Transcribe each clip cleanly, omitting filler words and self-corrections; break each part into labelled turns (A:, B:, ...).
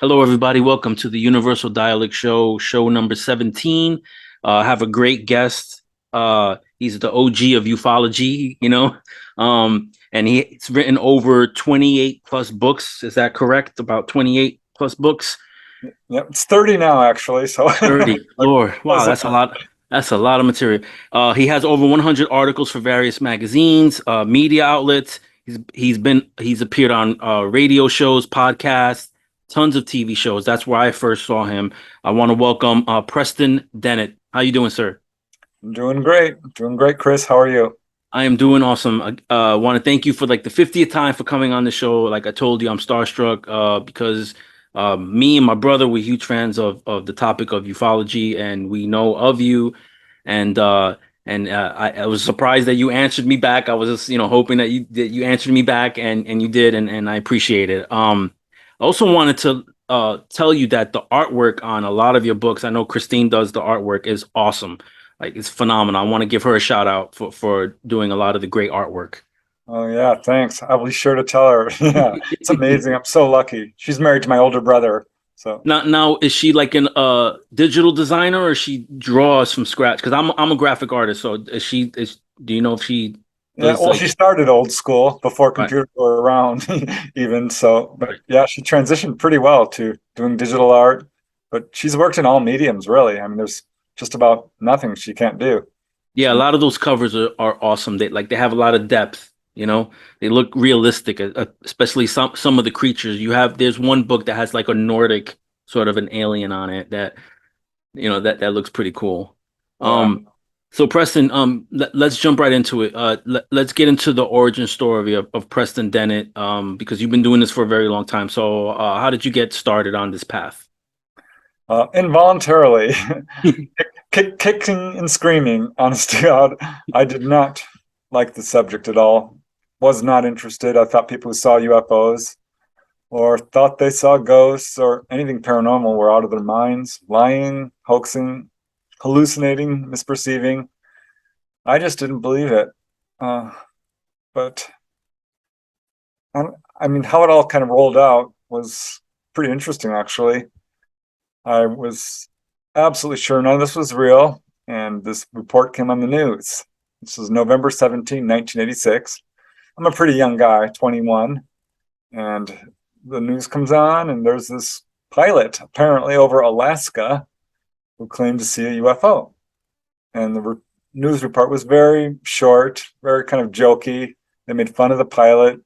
A: Hello, everybody. Welcome to the Universal Dialect Show, show number 17. I have a great guest. He's the OG of ufology, and he's written over 28 plus books. Is that correct? About 28 plus books?
B: Yep, it's 30 now actually. So
A: 30. Lord, wow,
B: close
A: that's a
B: enough.
A: lot. That's a lot of material. He has over 100 articles for various magazines, media outlets. He's appeared on radio shows, podcasts, tons of TV shows. That's where I first saw him. I want to welcome Preston Dennett. How you doing, sir?
B: I'm doing great. Doing great, Chris. How are you?
A: I am doing awesome. I want to thank you for like the 50th time for coming on the show. Like I told you, I'm starstruck because me and my brother were huge fans of the topic of ufology, and we know of you. And I was surprised that you answered me back. I was just hoping that you answered me back, and you did, and I appreciate it. I also wanted to tell you that the artwork on a lot of your books, I know Christine does the artwork, is awesome. Like it's phenomenal. I want to give her a shout out for doing a lot of the great artwork.
B: Oh yeah, thanks. I'll be sure to tell her. Yeah, it's amazing. I'm so lucky. She's married to my older brother. So
A: Now, is she like an digital designer or she draws from scratch? Because I'm a graphic artist, so do you know if she
B: yeah,
A: does
B: well,
A: like
B: she started old school before
A: right,
B: computers were around, even so. But
A: right.
B: yeah, she transitioned pretty well to doing digital art. But she's worked in all mediums, really. I mean, there's just about nothing she can't do.
A: Yeah, a lot of those covers are awesome. They have a lot of depth, They look realistic, especially some of the creatures. There's one book that has like a Nordic sort of an alien on it that looks pretty cool.
B: Yeah.
A: So Preston, let's jump right into it. Let's get into the origin story of Preston Dennett, because you've been doing this for a very long time. So, how did you get started on this path?
B: Involuntarily, kicking and screaming, honest to God, I did not like the subject at all. Was not interested. I thought people who saw UFOs or thought they saw ghosts or anything paranormal were out of their minds, lying, hoaxing, hallucinating, misperceiving. I just didn't believe it. Uh, but I mean, how it all kind of rolled out was pretty interesting, actually. I was absolutely sure none of this was real, and this report came on the news. This was November 17, 1986. I'm a pretty young guy, 21, and the news comes on, and there's this pilot apparently over Alaska who claimed to see a UFO. And the news report was very short, very kind of jokey. They made fun of the pilot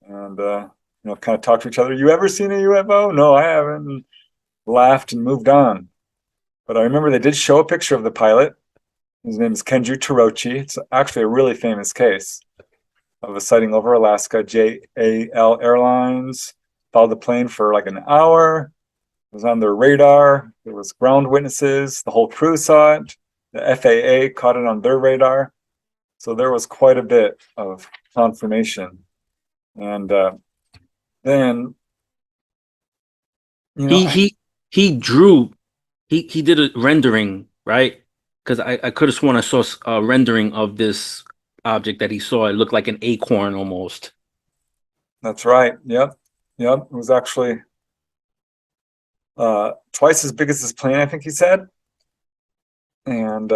B: and kind of talked to each other. You ever seen a UFO? No, I haven't. And laughed and moved on. But I remember they did show a picture of the pilot. His name is Kenju Tarochi. It's actually a really famous case of a sighting over Alaska. JAL Airlines followed the plane for like an hour. It was on their radar. There was ground witnesses. The whole crew saw it. The FAA caught it on their radar. So there was quite a bit of confirmation. And then, you know,
A: He
B: I,
A: he he drew he did a rendering, right? Because I could have sworn I saw a rendering of this object that he saw. It looked like an acorn almost.
B: that's right. Yep. Yep. It was actually twice as big as this plane, I think he said. And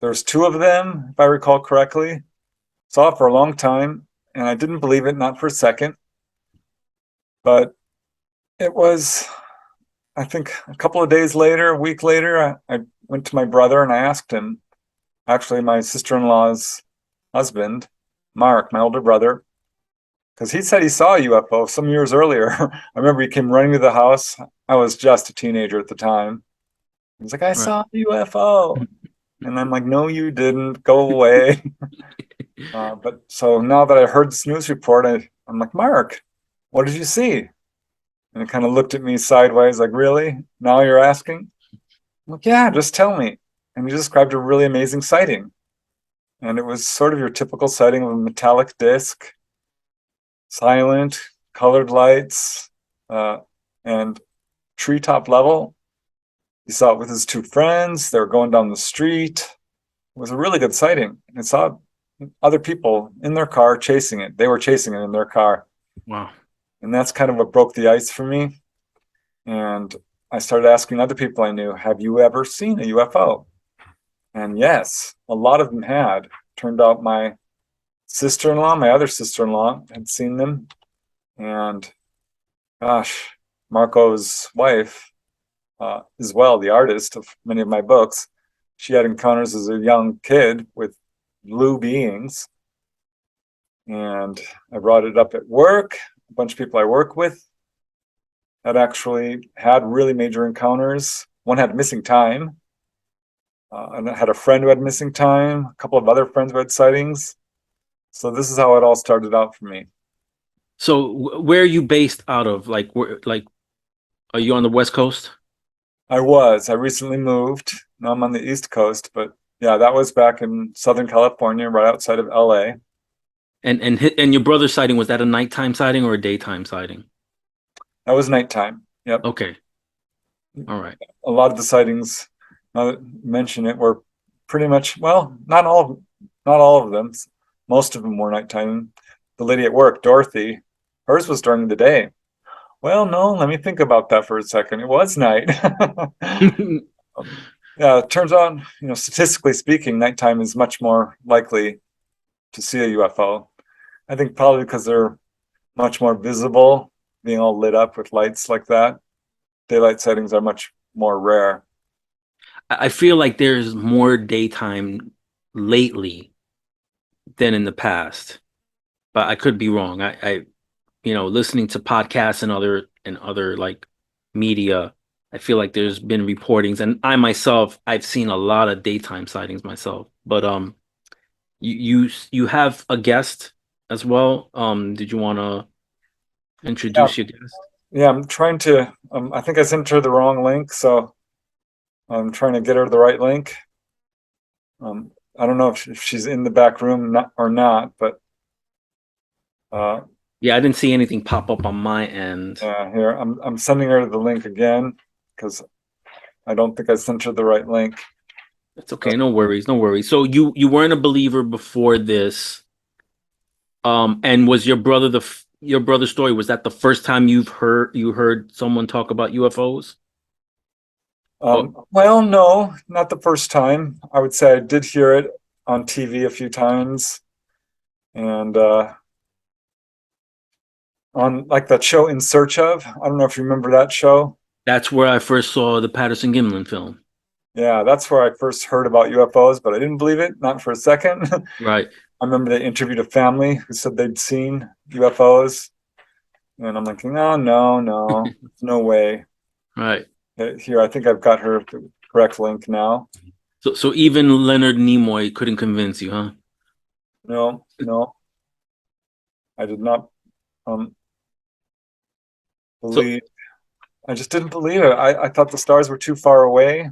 B: there's two of them, if I recall correctly. Saw it for a long time, and I didn't believe it, not for a second. But it was, I think, a couple of days later, a week later, I went to my brother and I asked him, actually, my sister-in-law's husband, Mark, my older brother, because he said he saw a UFO some years earlier. I remember he came running to the house. I was just a teenager at the time. He's like, I
A: Right.
B: saw a UFO. And I'm like, no, you didn't. Go away. But so now that I heard this news report, I'm like, Mark, what did you see? And he kind of looked at me sideways, like, really? Now you're asking? I'm like, yeah, just tell me. And he described a really amazing sighting. And it was sort of your typical sighting of a metallic disc, silent, colored lights, and treetop level. He saw it with his two friends. They were going down the street. It was a really good sighting. And saw other people in their car chasing it. They were chasing it in their car.
A: Wow.
B: And that's kind of what broke the ice for me. And I started asking other people I knew, have you ever seen a UFO? And yes, a lot of them had. Turned out my sister-in-law, my other sister-in-law, had seen them. And gosh, Marco's wife, as well, the artist of many of my books, she had encounters as a young kid with blue beings. And I brought it up at work. A bunch of people I work with had actually had really major encounters. One had missing time. And I had a friend who had missing time, a couple of other friends who had sightings. So this is how it all started out for me.
A: So where are you based out of? Like, where, like, are you on the West Coast?
B: I was. I recently moved. Now I'm on the East Coast, but yeah, that was back in Southern California, right outside of LA.
A: And your brother's sighting, was that a nighttime sighting or a daytime sighting?
B: That was nighttime. Yep.
A: Okay. All right.
B: A lot of the sightings, now that you mention it, were pretty much, well, not all of them. Most of them were nighttime. The lady at work, Dorothy, hers was during the day. Well, no, let me think about that for a second. It was night. Yeah, it turns out, statistically speaking, nighttime is much more likely to see a UFO. I think probably because they're much more visible, being all lit up with lights like that. Daylight sightings are much more rare.
A: I feel like there's more daytime lately than in the past, but I could be wrong. Listening to podcasts and other like media, I feel like there's been reportings, and I myself, I've seen a lot of daytime sightings myself. But you have a guest as well. Did you want to
B: Yeah,
A: introduce your guest?
B: yeah, I'm trying to, I think I sent her the wrong link, so I'm trying to get her the right link. I don't know if she's in the back room or not, but uh,
A: Yeah, I didn't see anything pop up on my end.
B: yeah, here I'm sending her the link again because I don't think I sent her the right link.
A: It's okay, no worries, no worries. So you weren't a believer before this, and was your brother's story, was that the first time you heard someone talk about UFOs? Oh,
B: Well, no, not the first time. I would say I did hear it on TV a few times, and on like that show In Search Of. I don't know if you remember that show.
A: that's where I first saw the Patterson Gimlin film.
B: Yeah, that's where I first heard about UFOs, but I didn't believe it, not for a second.
A: Right,
B: I remember they interviewed a family who said they'd seen UFOs, and I'm thinking, oh, no, no, no way.
A: right.
B: Here, I think I've got her the correct link now.
A: So even Leonard Nimoy couldn't convince you, huh?
B: No, no, I did not um,
A: So
B: believe. I just didn't believe it. I thought the stars were too far away,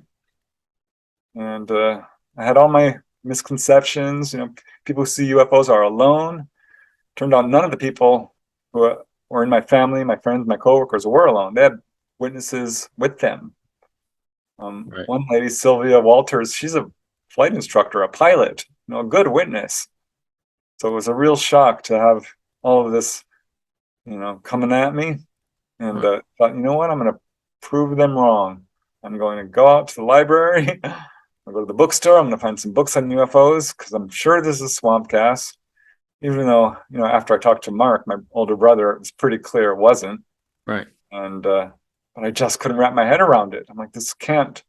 B: and I had all my misconceptions. People who see UFOs are alone. Turned out none of the people who were in my family, my friends, my coworkers were alone. They had witnesses with them.
A: right.
B: One lady, Sylvia Walters, she's a flight instructor, a pilot, a good witness. So it was a real shock to have all of this, coming at me. And
A: Right.
B: thought, you know what? I'm going to prove them wrong. I'm going to go out to the library. I'll go to the bookstore. I'm going to find some books on UFOs because I'm sure this is swamp gas. Even though, after I talked to Mark, my older brother, it was pretty clear it wasn't.
A: Right.
B: And but I just couldn't wrap my head around it. I'm like, this can't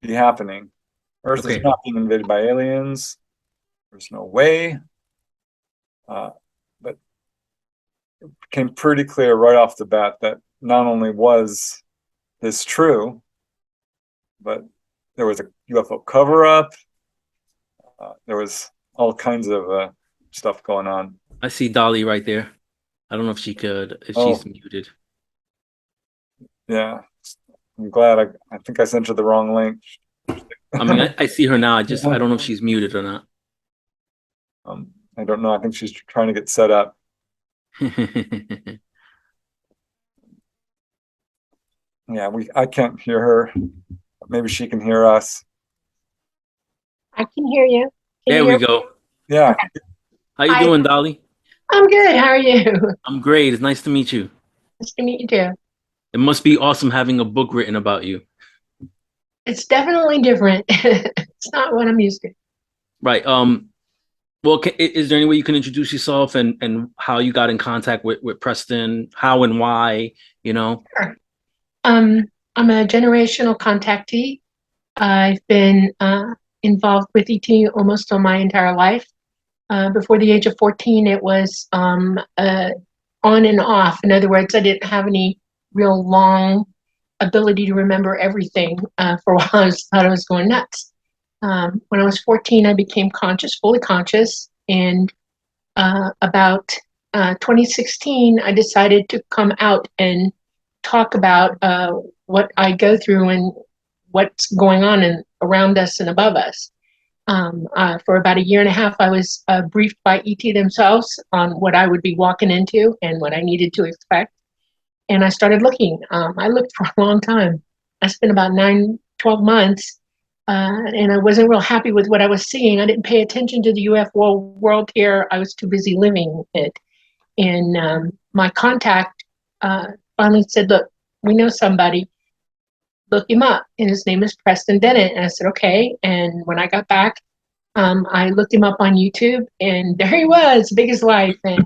B: be happening. Earth is
A: Okay.
B: not being invaded by aliens. There's no way. Uh, but it became pretty clear right off the bat that not only was this true, but there was a UFO cover up. There was all kinds of stuff going on.
A: I see Dolly right there. I don't know if
B: Oh,
A: she's muted.
B: yeah. I'm glad I think I sent her the wrong link.
A: I mean, I see her now. I don't know if she's muted or not.
B: I don't know. I think she's trying to get set up. Yeah, I can't hear her. Maybe she can hear us.
C: I can hear you. Can
A: There
C: you
A: we
C: hear me?
A: go.
B: Yeah,
C: Okay.
A: How you
C: Hi,
A: doing, Dolly?
C: I'm good. How are you?
A: I'm great. It's nice to meet you.
C: Nice to meet you too.
A: It must be awesome having a book written about you.
C: It's definitely different. It's not what I'm used to.
A: Right. Well, is there any way you can introduce yourself and how you got in contact with Preston, how and why, you know?
C: Sure. I'm a generational contactee. I've been involved with ET almost all my entire life. Before the age of 14, it was on and off. In other words, I didn't have any real long ability to remember everything. For a while, I thought I was going nuts. When I was 14, I became conscious, fully conscious, and about 2016, I decided to come out and talk about what I go through and what's going on around us and above us. For about a year and a half, I was briefed by ET themselves on what I would be walking into and what I needed to expect. And I started looking. I looked for a long time. I spent about 12 months, and I wasn't real happy with what I was seeing. I didn't pay attention to the UFO world here. I was too busy living it. And my contact finally said, "Look, we know somebody. Look him up." And his name is Preston Dennett. And I said, "Okay." And when I got back, I looked him up on YouTube, and there he was, big as life. And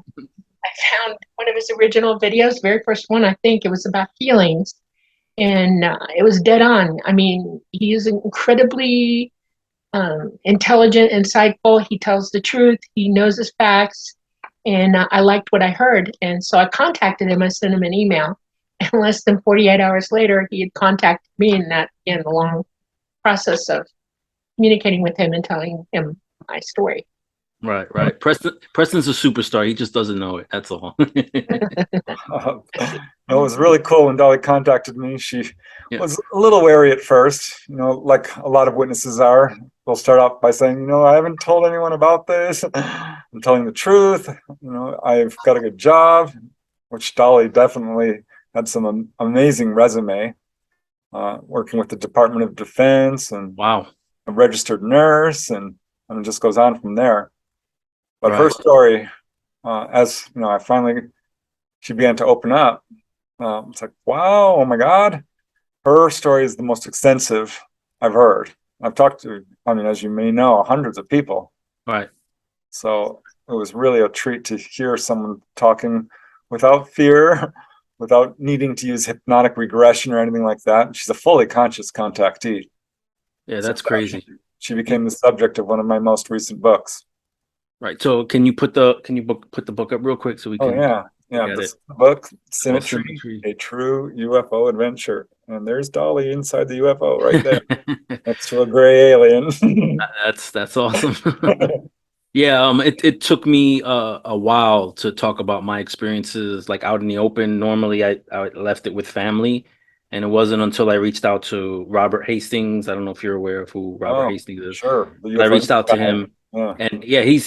C: I found one of his original videos, very first one, I think it was about feelings. And it was dead on. I mean, he is incredibly intelligent, insightful. He tells the truth. He knows his facts. And I liked what I heard. And so I contacted him. I sent him an email. And less than 48 hours later, he had contacted me. And that began the long process of communicating with him and telling him my story.
A: Right. Preston's a superstar. He just doesn't know it. That's all.
B: It was really cool when Dolly contacted me. She
A: Yeah.
B: was a little wary at first, like a lot of witnesses are. They'll start off by saying, I haven't told anyone about this. I'm telling the truth. I've got a good job, which Dolly definitely had some amazing resume, working with the Department of Defense and
A: Wow.
B: a registered nurse, and it just goes on from there. But her
A: Right.
B: story, as she began to open up. It's like, wow, oh my God. Her story is the most extensive I've heard. I've talked to, as you may know, hundreds of people.
A: Right.
B: So it was really a treat to hear someone talking without fear, without needing to use hypnotic regression or anything like that. She's a fully conscious contactee.
A: Yeah, that's crazy.
B: She became the subject of one of my most recent books.
A: Right. So can you put the book up real quick so we can?
B: Oh yeah.
A: Get
B: This
A: it.
B: book,
A: Symmetry.
B: Symmetry, a true UFO adventure. And there's Dolly inside the UFO right there, next to a gray alien.
A: That's awesome. Yeah, it took me a while to talk about my experiences like out in the open. Normally I left it with family, and it wasn't until I reached out to Robert Hastings. I don't know if you're aware of who Robert
B: Oh,
A: Hastings is.
B: sure. The
A: But I
B: UFO
A: reached out to
B: guy.
A: him,
B: Yeah.
A: and yeah, he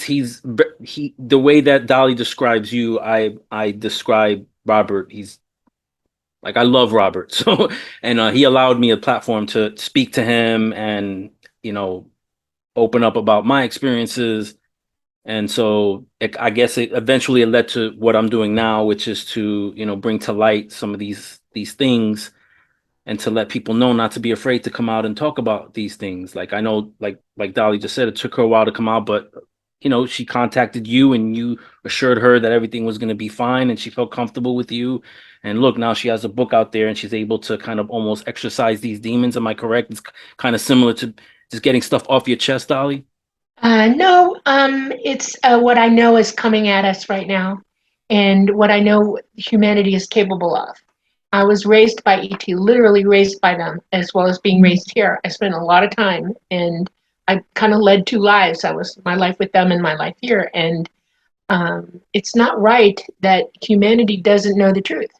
A: the way that Dolly describes you, I describe Robert. He's like, I love Robert. So, and he allowed me a platform to speak to him and, you know, open up about my experiences. And so I guess it eventually led to what I'm doing now, which is to, bring to light some of these things and to let people know not to be afraid to come out and talk about these things. Like, I know, like Dolly just said, it took her a while to come out, but she contacted you and you assured her that everything was going to be fine and she felt comfortable with you. And look, now she has a book out there and she's able to kind of almost exercise these demons. Am I correct? It's kind of similar to just getting stuff off your chest, Dolly.
C: No, it's what I know is coming at us right now and what I know humanity is capable of. I was raised by ET, literally raised by them, as well as being raised here. I spent a lot of time and I kind of led two lives. I was my life with them and my life here. And it's not right that humanity doesn't know the truth.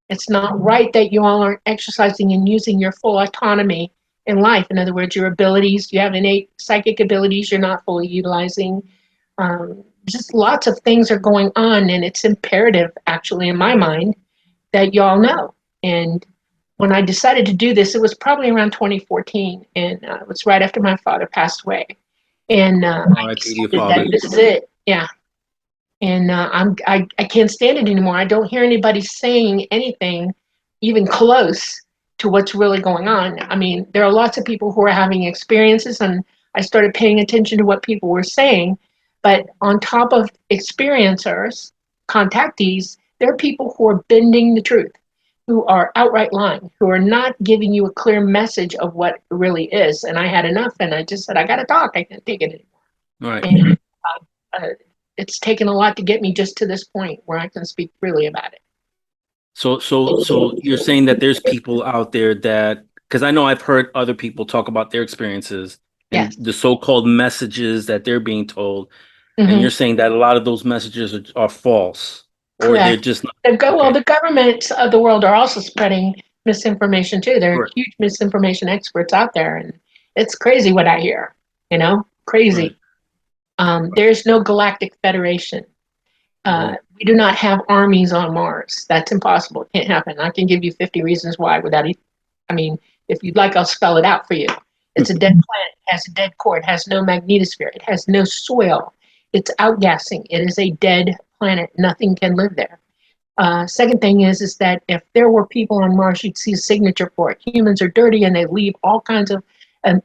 C: It's not right that you all aren't exercising and using your full autonomy in life. In other words, your abilities, you have innate psychic abilities you're not fully utilizing. Just lots of things are going on, and it's imperative, actually, in my mind, that y'all know. And when I decided to do this, it was probably around 2014, and it was right after my father passed away. And I decided that this is it. Yeah. And I can't stand it anymore. I don't hear anybody saying anything even close to what's really going on. I mean, there are lots of people who are having experiences, and I started paying attention to what people were saying. But on top of experiencers, contactees, there are people who are bending the truth, who are outright lying, who are not giving you a clear message of what it really is. And I had enough, and I just said, I got to talk. I can't take it anymore.
A: Right.
C: And it's taken a lot to get me just to this point where I can speak freely about it.
A: So you're saying that there's people out there that, because I know I've heard other people talk about their experiences and
C: Yes.
A: the so-called messages that they're being told, and
C: Mhm.
A: you're saying that a lot of those messages are false, or they're
C: Correct.
A: just not.
C: Well,
A: Okay.
C: the governments of the world are also spreading misinformation too. There are
A: Correct.
C: huge misinformation experts out there, and it's crazy what I hear. Crazy.
A: Right.
C: There's no galactic federation.
A: Right.
C: We do not have armies on Mars. That's impossible. It can't happen. I can give you 50 reasons why without it. I mean, if you'd like, I'll spell it out for you. It's a dead planet. It has a dead core. It has no magnetosphere. It has no soil. It's outgassing. It is a dead planet. Nothing can live there. Second thing is that if there were people on Mars, you'd see a signature for it. Humans are dirty, and they leave all kinds of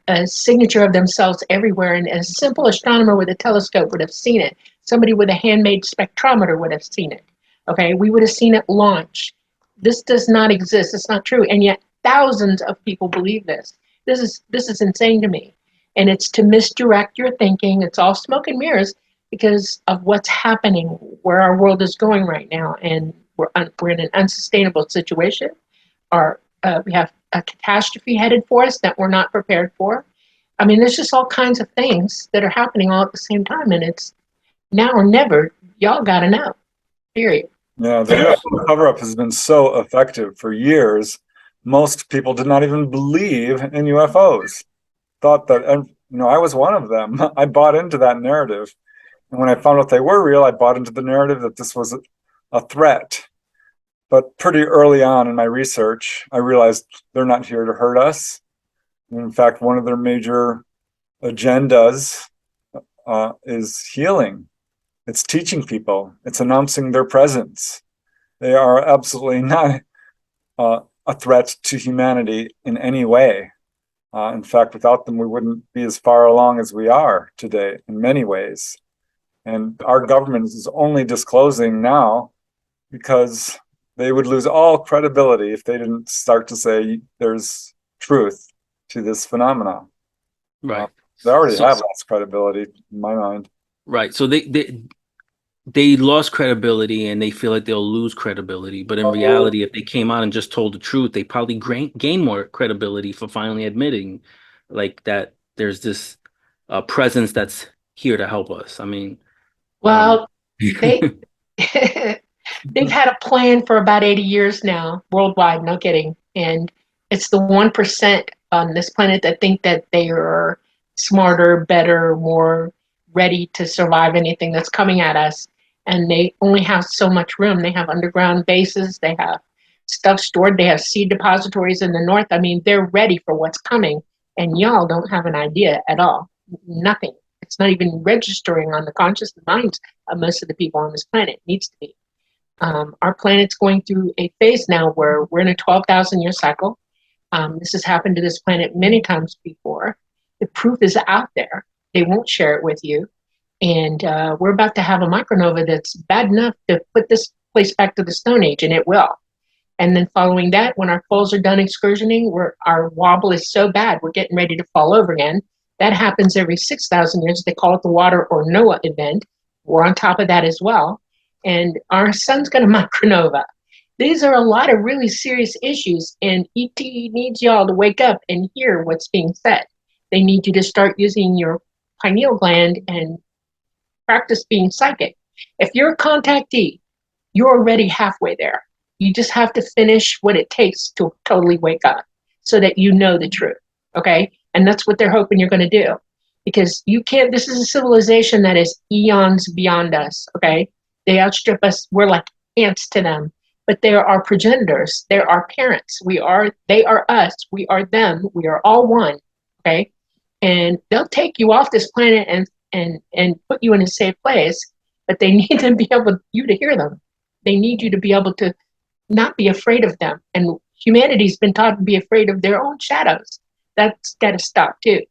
C: a signature of themselves everywhere. And a simple astronomer with a telescope would have seen it. Somebody with a handmade spectrometer would have seen it. Okay, we would have seen it launch. This does not exist. It's not true. And yet thousands of people believe this. This is insane to me. And it's to misdirect your thinking. It's all smoke and mirrors because of what's happening, where our world is going right now. And we're in an unsustainable situation. We have a catastrophe headed for us that we're not prepared for. I mean, there's just all kinds of things that are happening all at the same time. And it's now or never. Y'all got to know, period.
B: Yeah, the UFO cover-up has been so effective for years. Most people did not even believe in UFOs. Thought that, and I was one of them. I bought into that narrative. And when I found out they were real, I bought into the narrative that this was a threat. But pretty early on in my research, I realized they're not here to hurt us. In fact, one of their major agendas is healing. It's teaching people. It's announcing their presence. They are absolutely not a threat to humanity in any way. In fact, without them, we wouldn't be as far along as we are today in many ways. And our government is only disclosing now because they would lose all credibility if they didn't start to say there's truth to this phenomenon.
A: Right.
B: They already
A: So-
B: have lost credibility in my mind.
A: Right. So they lost credibility and they feel like they'll lose credibility. But in reality, if they came out and just told the truth, they probably gain more credibility for finally admitting like that there's this presence that's here to help us. I mean,
C: Well, they they've had a plan for about 80 years now, worldwide, no kidding. And it's the 1% on this planet that think that they are smarter, better, more ready to survive anything that's coming at us. And they only have so much room. They have underground bases, they have stuff stored, they have seed depositories in the north. I mean, they're ready for what's coming. And y'all don't have an idea at all. Nothing. It's not even registering on the conscious minds of most of the people on this planet. It needs to be. Our planet's going through a phase now where we're in a 12,000 year cycle. This has happened to this planet many times before. The proof is out there. They won't share it with you. And we're about to have a micronova that's bad enough to put this place back to the Stone Age, and it will. And then following that, when our poles are done excursioning, our wobble is so bad, we're getting ready to fall over again. That happens every 6,000 years. They call it the water or Noah event. We're on top of that as well. And our sun's going to micronova. These are a lot of really serious issues, and ET needs y'all to wake up and hear what's being said. They need you to start using your pineal gland and practice being psychic. If you're a contactee, you're already halfway there. You just have to finish what it takes to totally wake up so that you know the truth, okay? And that's what they're hoping you're going to do. Because you can't, this is a civilization that is eons beyond us, okay? They outstrip us, we're like ants to them. But they are our progenitors, they're our parents. They are us, we are them, we are all one, okay? And they'll take you off this planet and put you in a safe place, but they need to be able you to hear them. They need you to be able to not be afraid of them and Humanity's been taught to be afraid of their own shadows. That's got to stop too.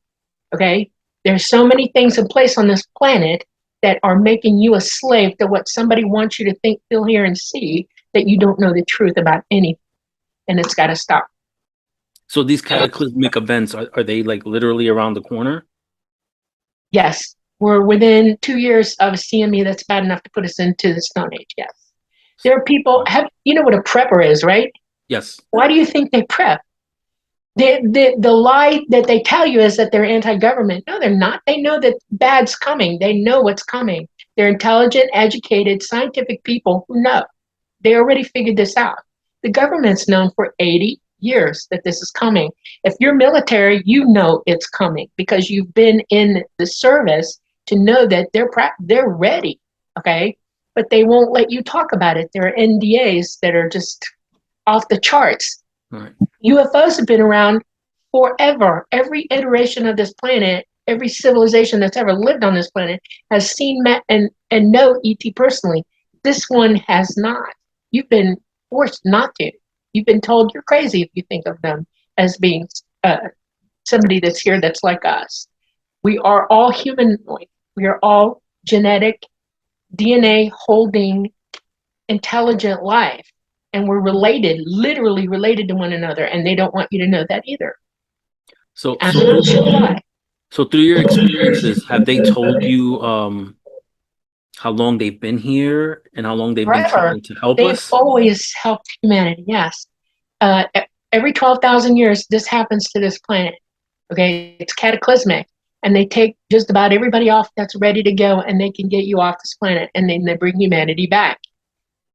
C: Okay? There's so many things in place on this planet that are making you a slave to what somebody wants you to think, feel, hear, and see, that you don't know the truth about anything. And it's got to stop.
A: So these cataclysmic events, are they like literally around the corner?
C: Yes. We're within 2 years of a CME that's bad enough to put us into the Stone Age. Yes. There are people, you know what a prepper is, right?
A: Yes.
C: Why do you think they prep? The lie that they tell you is that they're anti-government. No, they're not. They know that bad's coming. They know what's coming. They're intelligent, educated, scientific people who know. They already figured this out. The government's known for 80 years that this is coming. If you're military, you know it's coming because you've been in the service to know that they're ready, okay? But they won't let you talk about it. There are NDAs that are just off the charts.
A: Right.
C: UFOs have been around forever. Every iteration of this planet, every civilization that's ever lived on this planet has seen and know ET personally. This one has not. You've been forced not to. You've been told you're crazy if you think of them as being somebody that's here that's like us. We are all humanoid. We are all genetic, DNA holding, intelligent life. And we're related, literally related to one another. And they don't want you to know that either.
A: So,
C: I'm not sure why.
A: so through your experiences, have they told you how long they've been here and how long they've been
C: Forever.
A: trying to help
C: They've
A: us?
C: always helped humanity, yes. Every 12,000 years, this happens to this planet. Okay, it's cataclysmic. And they take just about everybody off that's ready to go, and they can get you off this planet, and then they bring humanity back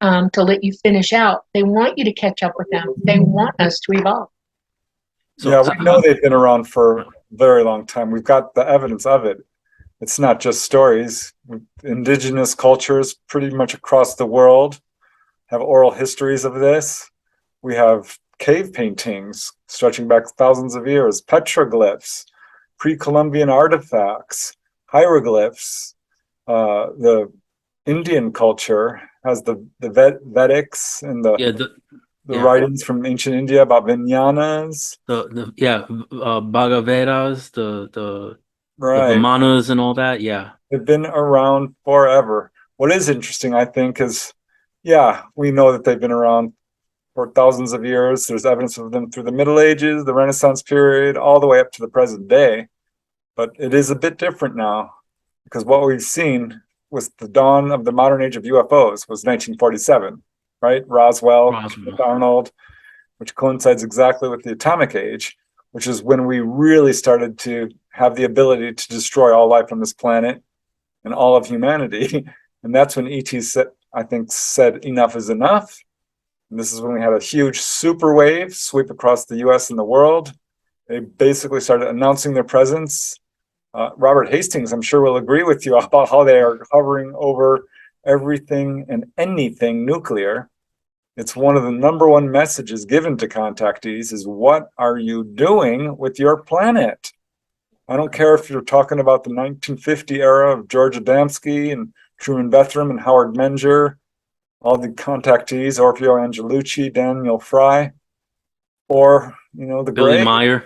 C: to let you finish out. They want you to catch up with them. They want us to evolve.
A: So,
B: Yeah, we know they've been around for a very long time. We've got the evidence of it. It's not just stories. Indigenous cultures pretty much across the world have oral histories of this. We have cave paintings stretching back thousands of years, petroglyphs, pre-Columbian artifacts, hieroglyphs. The Indian culture has the Vedics and the writings from ancient India about Vijnanas.
A: Bhagavedas, the
B: Right.
A: Vimanas and all that. Yeah.
B: They've been around forever. What is interesting, I think, is, yeah, we know that they've been around for thousands of years. There's evidence of them through the Middle Ages, the Renaissance period, all the way up to the present day. But it is a bit different now because what we've seen was the dawn of the modern age of UFOs was 1947, right? Roswell. Arnold, which coincides exactly with the atomic age, which is when we really started to have the ability to destroy all life on this planet and all of humanity. And that's when ET said enough is enough. And this is when we had a huge super wave sweep across the US and the world. They basically started announcing their presence. Robert Hastings, I'm sure, will agree with you about how they are hovering over everything and anything nuclear. It's one of the number one messages given to contactees is, what are you doing with your planet? I don't care if you're talking about the 1950 era of George Adamski and Truman Bethram and Howard Menger, all the contactees, Orfeo Angelucci, Daniel Fry, or, the
A: Billy
B: Gray.
A: Meyer.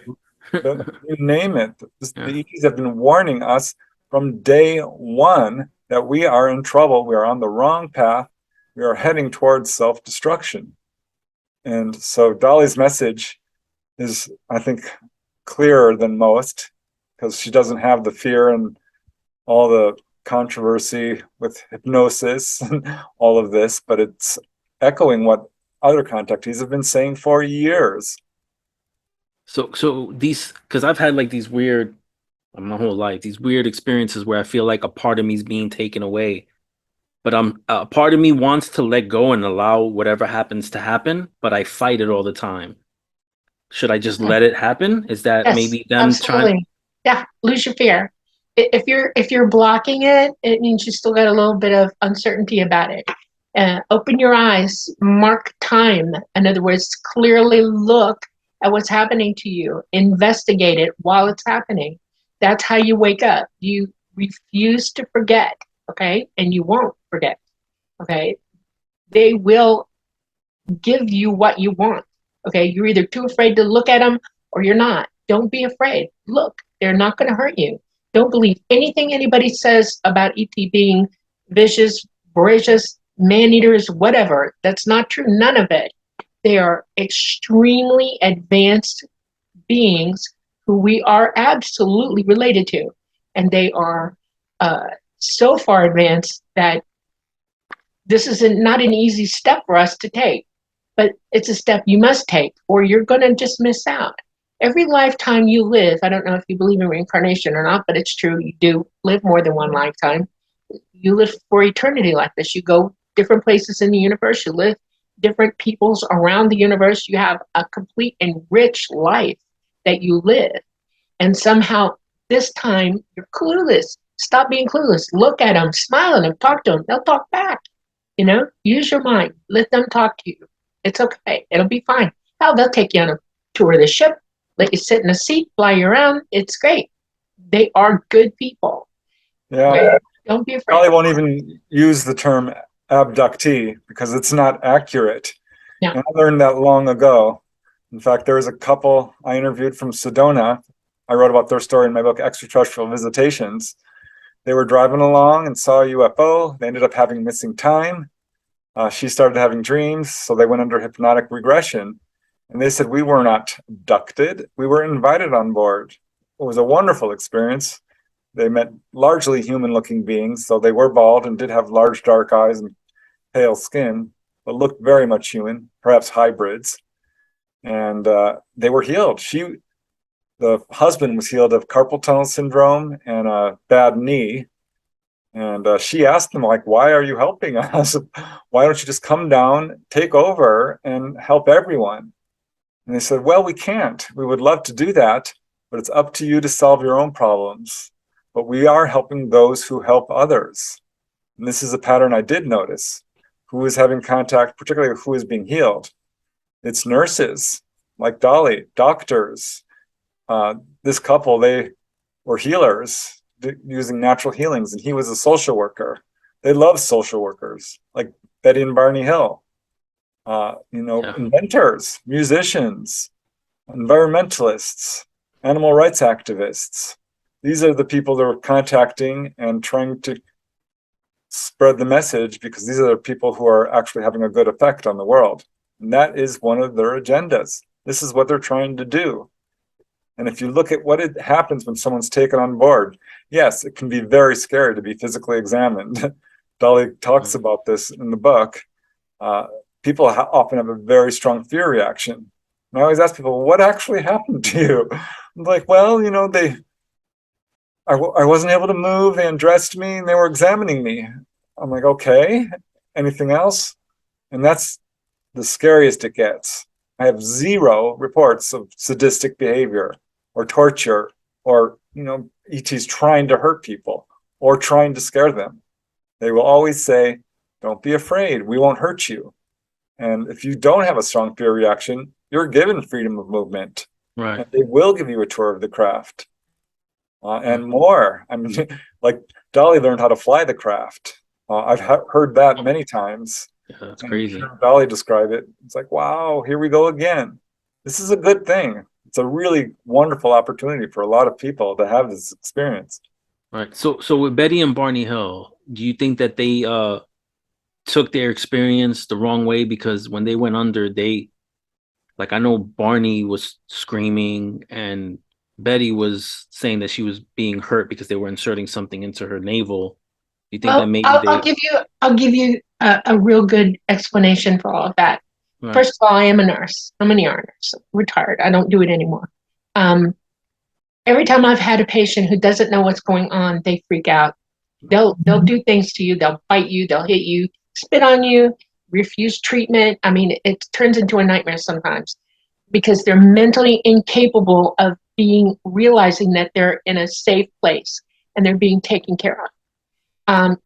B: You name it. The ETs have been warning us from day one that we are in trouble. We are on the wrong path. We are heading towards self-destruction. And so Dolly's message is, I think, clearer than most because she doesn't have the fear and all the controversy with hypnosis and all of this, but it's echoing what other contactees have been saying for years.
A: So these, because I've had like these weird, my whole life, these weird experiences where I feel like a part of me is being taken away. But a part of me wants to let go and allow whatever happens to happen, but I fight it all the time. Should I just let it happen? Is that maybe them trying?
C: Yeah, lose your fear. If you're blocking it, it means you still got a little bit of uncertainty about it. Open your eyes, mark time. In other words, clearly look at what's happening to you. Investigate it while it's happening. That's how you wake up. You refuse to forget. Okay, and you won't forget. Okay, they will give you what you want. Okay, you're either too afraid to look at them or you're not. Don't be afraid. Look, they're not going to hurt you. Don't believe anything anybody says about ET being vicious, voracious, man-eaters, whatever. That's not true. None of it. They are extremely advanced beings who we are absolutely related to. And they are so far advanced that this is not an easy step for us to take, but it's a step you must take or you're going to just miss out. Every lifetime you live, I don't know if you believe in reincarnation or not, but it's true. You do live more than one lifetime. You live for eternity like this. You go different places in the universe. You live different peoples around the universe. You have a complete and rich life that you live. And somehow this time you're clueless. Stop being clueless. Look at them, smile at them, talk to them. They'll talk back. Use your mind. Let them talk to you. It's okay. It'll be fine. Hell, they'll take you on a tour of the ship, let you sit in a seat, fly you around. It's great. They are good people.
B: Yeah.
C: Right? Don't be afraid.
B: Probably won't even use the term abductee because it's not accurate.
C: Yeah.
B: And I learned that long ago. In fact, there was a couple I interviewed from Sedona. I wrote about their story in my book, Extraterrestrial Visitations. They were driving along and saw a UFO. They ended up having missing time. She started having dreams, so they went under hypnotic regression. And they said, we were not abducted. We were invited on board. It was a wonderful experience. They met largely human-looking beings, so they were bald and did have large dark eyes and pale skin, but looked very much human, perhaps hybrids. And they were healed. The husband was healed of carpal tunnel syndrome and a bad knee. And she asked them, like, why are you helping us? Why don't you just come down, take over, and help everyone? And they said, well, we can't. We would love to do that, but it's up to you to solve your own problems. But we are helping those who help others. And this is a pattern I did notice. Who is having contact, particularly who is being healed? It's nurses, like Dolly, doctors. This couple, they were healers using natural healings, and he was a social worker. They love social workers, like Betty and Barney Hill. Inventors, musicians, environmentalists, animal rights activists. These are the people that we're contacting and trying to spread the message, because these are the people who are actually having a good effect on the world. And that is one of their agendas. This is what they're trying to do. And if you look at what happens when someone's taken on board, yes, it can be very scary to be physically examined. Dolly talks about this in the book. People often have a very strong fear reaction. And I always ask people, what actually happened to you? I'm like, well, I wasn't able to move. They undressed me and they were examining me. I'm like, okay, anything else? And that's the scariest it gets. I have zero reports of sadistic behavior or torture or, ETs trying to hurt people or trying to scare them. They will always say, don't be afraid, we won't hurt you. And if you don't have a strong fear reaction, you're given freedom of movement.
A: Right.
B: And they will give you a tour of the craft. And more. I mean, like Dolly learned how to fly the craft. I've heard that many times.
A: Yeah, that's crazy.
B: Dolly described it. It's like, wow, here we go again. This is a good thing. It's a really wonderful opportunity for a lot of people to have this experience.
A: Right. So with Betty and Barney Hill, do you think that they took their experience the wrong way? Because when they went under, I know Barney was screaming and Betty was saying that she was being hurt because they were inserting something into her navel. Do you think that maybe
C: I'll give you a real good explanation for all of that. Right. First of all, I am a nurse. I'm an ER nurse. Retired. I don't do it anymore. Every time I've had a patient who doesn't know what's going on, they freak out. They'll do things to you. They'll bite you. They'll hit you, spit on you, refuse treatment. I mean, it turns into a nightmare sometimes because they're mentally incapable of realizing that they're in a safe place and they're being taken care of.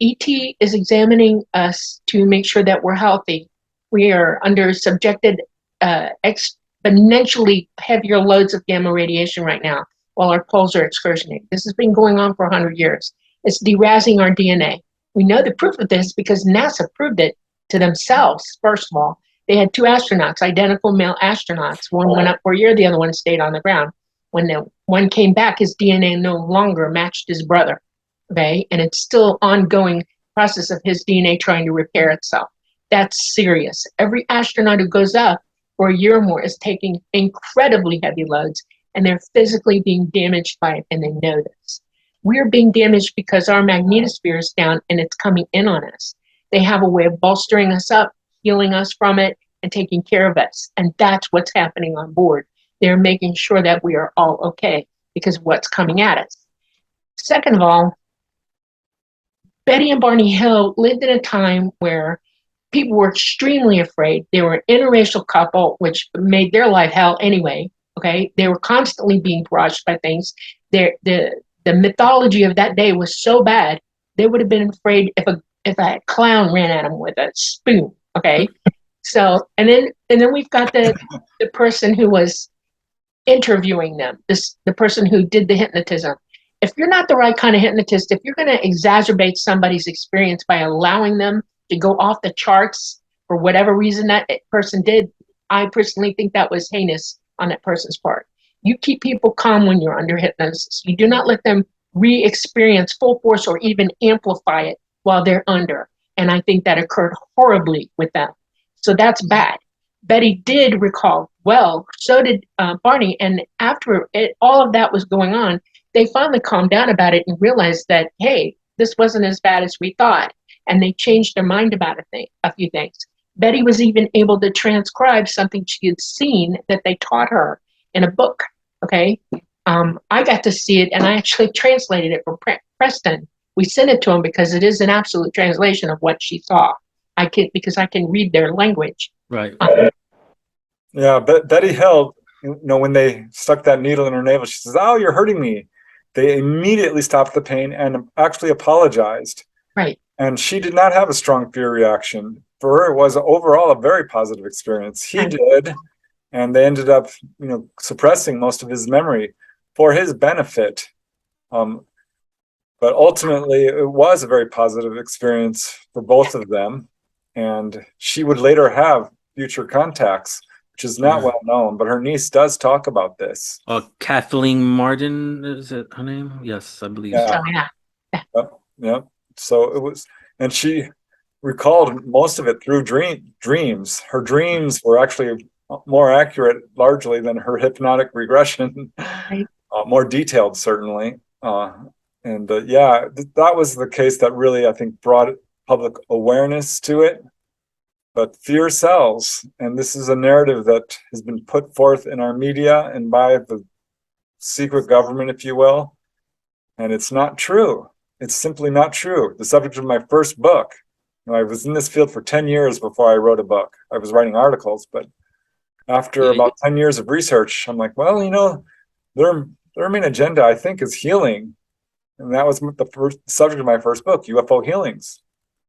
C: ET is examining us to make sure that we're healthy. We are subjected exponentially heavier loads of gamma radiation right now while our poles are excursioning. This has been going on for 100 years. It's derazzing our DNA. We know the proof of this because NASA proved it to themselves, first of all, They had two astronauts, identical male astronauts. One went up for a year, the other one stayed on the ground. When the one came back, his DNA no longer matched his brother. Okay, and it's still ongoing process of his DNA trying to repair itself. That's serious. Every astronaut who goes up for a year or more is taking incredibly heavy loads, and they're physically being damaged by it, and they know this. We're being damaged because our magnetosphere is down and it's coming in on us. They have a way of bolstering us up, healing us from it, and taking care of us. And that's what's happening on board. They're making sure that we are all okay because of what's coming at us. Second of all, Betty and Barney Hill lived in a time where people were extremely afraid. They were an interracial couple, which made their life hell anyway. Okay, they were constantly being barraged by things. The mythology of that day was so bad, they would have been afraid if a clown ran at them with a spoon. Okay, so and then we've got the person who was interviewing them, the person who did the hypnotism. If you're not the right kind of hypnotist, if you're going to exacerbate somebody's experience by allowing them to go off the charts for whatever reason that person did, I personally think that was heinous on that person's part. You keep people calm when you're under hypnosis. You do not let them re-experience full force or even amplify it while they're under. And I think that occurred horribly with them. So that's bad. Betty did recall well, so did Barney. And after all of that was going on, they finally calmed down about it and realized that, hey, this wasn't as bad as we thought. And they changed their mind about a few things. Betty was even able to transcribe something she had seen that they taught her in a book. Okay, I got to see it, and I actually translated it for Preston. We sent it to him because it is an absolute translation of what she saw. Because I can read their language.
A: Right.
B: Yeah, Betty Hill, when they stuck that needle in her navel, she says, "Oh, you're hurting me." They immediately stopped the pain and actually apologized.
C: Right.
B: And she did not have a strong fear reaction. For her, it was overall a very positive experience. He did, and they ended up, suppressing most of his memory for his benefit. But ultimately, it was a very positive experience for both of them. And she would later have future contacts, which is not well known, but her niece does talk about this.
A: Kathleen Martin, is it her name? Yes, I believe
B: Yeah.
A: so.
C: Yeah.
B: Yep. So it was, and she recalled most of it through dreams. Her dreams were actually more accurate, largely, than her hypnotic regression.
C: Right.
B: More detailed, certainly. That was the case that really, I think, brought public awareness to it. But fear sells, and this is a narrative that has been put forth in our media and by the secret government, if you will, and it's not true. It's simply not true. The subject of my first book, I was in this field for 10 years before I wrote a book. I was writing articles, but after about 10 years of research, I'm like, well, their main agenda, I think, is healing. And that was the first subject of my first book, UFO Healings.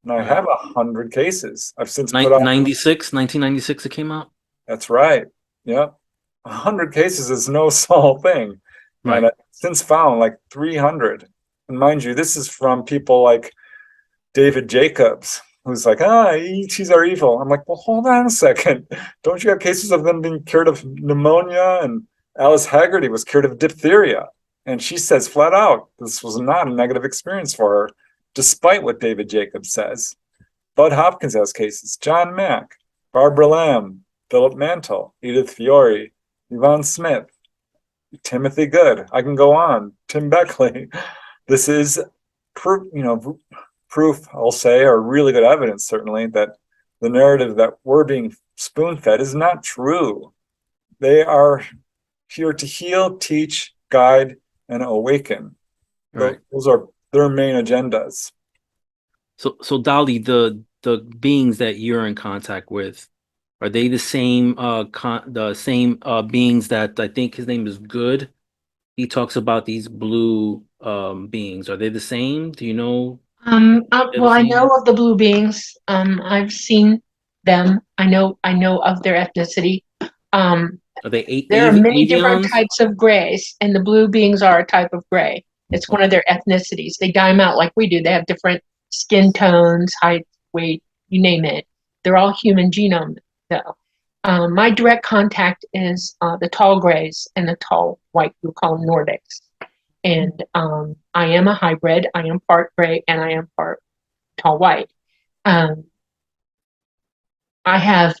B: And I have 100 cases. I've since put out
A: 1996 it came out.
B: That's right. Yep. 100 cases is no small thing.
A: Right.
B: And I've since found like 300. And mind you, this is from people like David Jacobs, who's like, ETs are evil. I'm like, well, hold on a second. Don't you have cases of them being cured of pneumonia? And Alice Haggerty was cured of diphtheria. And she says flat out, this was not a negative experience for her, despite what David Jacobs says. Bud Hopkins has cases. John Mack, Barbara Lamb, Philip Mantle, Edith Fiore, Yvonne Smith, Timothy Good. I can go on. Tim Beckley. This is proof, I'll say, or really good evidence, certainly, that the narrative that we're being spoon-fed is not true. They are here to heal, teach, guide, and awaken.
A: Right.
B: Those are their main agendas.
A: So Dolly, the beings that you're in contact with, are they the same beings that I think his name is Good? He talks about these blue beings. Are they the same? Do you know?
C: Well, I know of the blue beings. I've seen them. I know of their ethnicity.
A: Are they
C: There are many different
A: avians?
C: types of grays, and the blue beings are a type of gray. It's one of their ethnicities. They dye them out like we do. They have different skin tones, height, weight, you name it. They're all human genome. though. My direct contact is the tall grays and the tall white, we call them Nordics. And I am a hybrid. I am part gray and I am part tall white. I have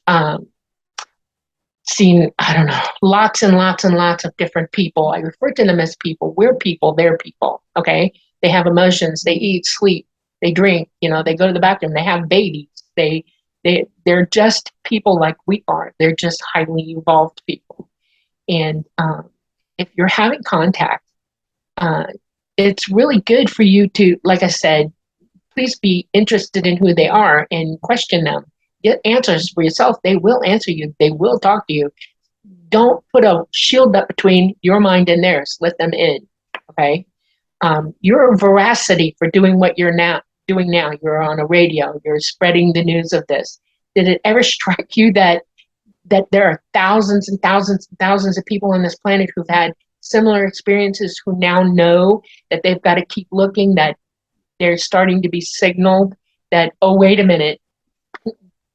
C: seen, I don't know, lots and lots and lots of different people. I refer to them as people. We're people, they're people, okay? They have emotions, they eat, sleep, they drink, they go to the bathroom, they have babies. They're just people like we are. They're just highly evolved people. And if you're having contact, it's really good for you to, like I said, please be interested in who they are and question them. Get answers for yourself. They will answer you. They will talk to you. Don't put a shield up between your mind and theirs. Let them in, okay? Your veracity for doing what you're doing now, you're on a radio, you're spreading the news of this. Did it ever strike you that there are thousands and thousands and thousands of people on this planet who've had similar experiences, who now know that they've got to keep looking, that they're starting to be signaled that, oh, wait a minute,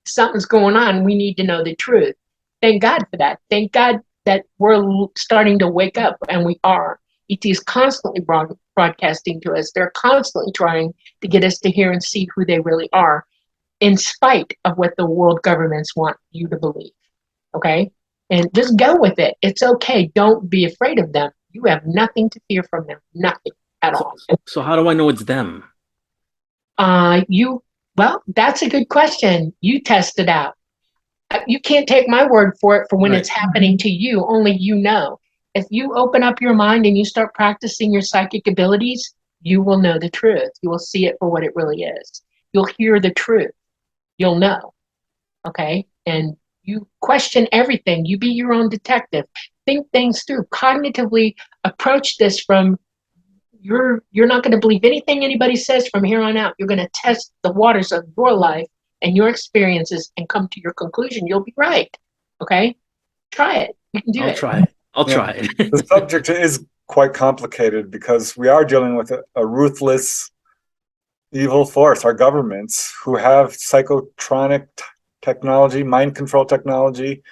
C: something's going on. We need to know the truth. Thank God for that. Thank God that we're starting to wake up, and we are. ET is constantly broadcasting to us. They're constantly trying to get us to hear and see who they really are, in spite of what the world governments want you to believe. Okay? And just go with it. It's okay. Don't be afraid of them. You have nothing to fear from them. Nothing at all.
A: So how do I know it's them?
C: Well, that's a good question. You test it out. You can't take my word for it for when it's happening to you. Only you know. If you open up your mind and you start practicing your psychic abilities, you will know the truth. You will see it for what it really is. You'll hear the truth. You'll know. Okay? And you question everything. You be your own detective. Think things through. Cognitively approach this from you're not going to believe anything anybody says from here on out. You're going to test the waters of your life and your experiences and come to your conclusion. You'll be right. Okay? Try it. You can do it.
A: I'll try it.
B: The subject is quite complicated because we are dealing with a ruthless, evil force, our governments, who have psychotronic technology, mind control technology,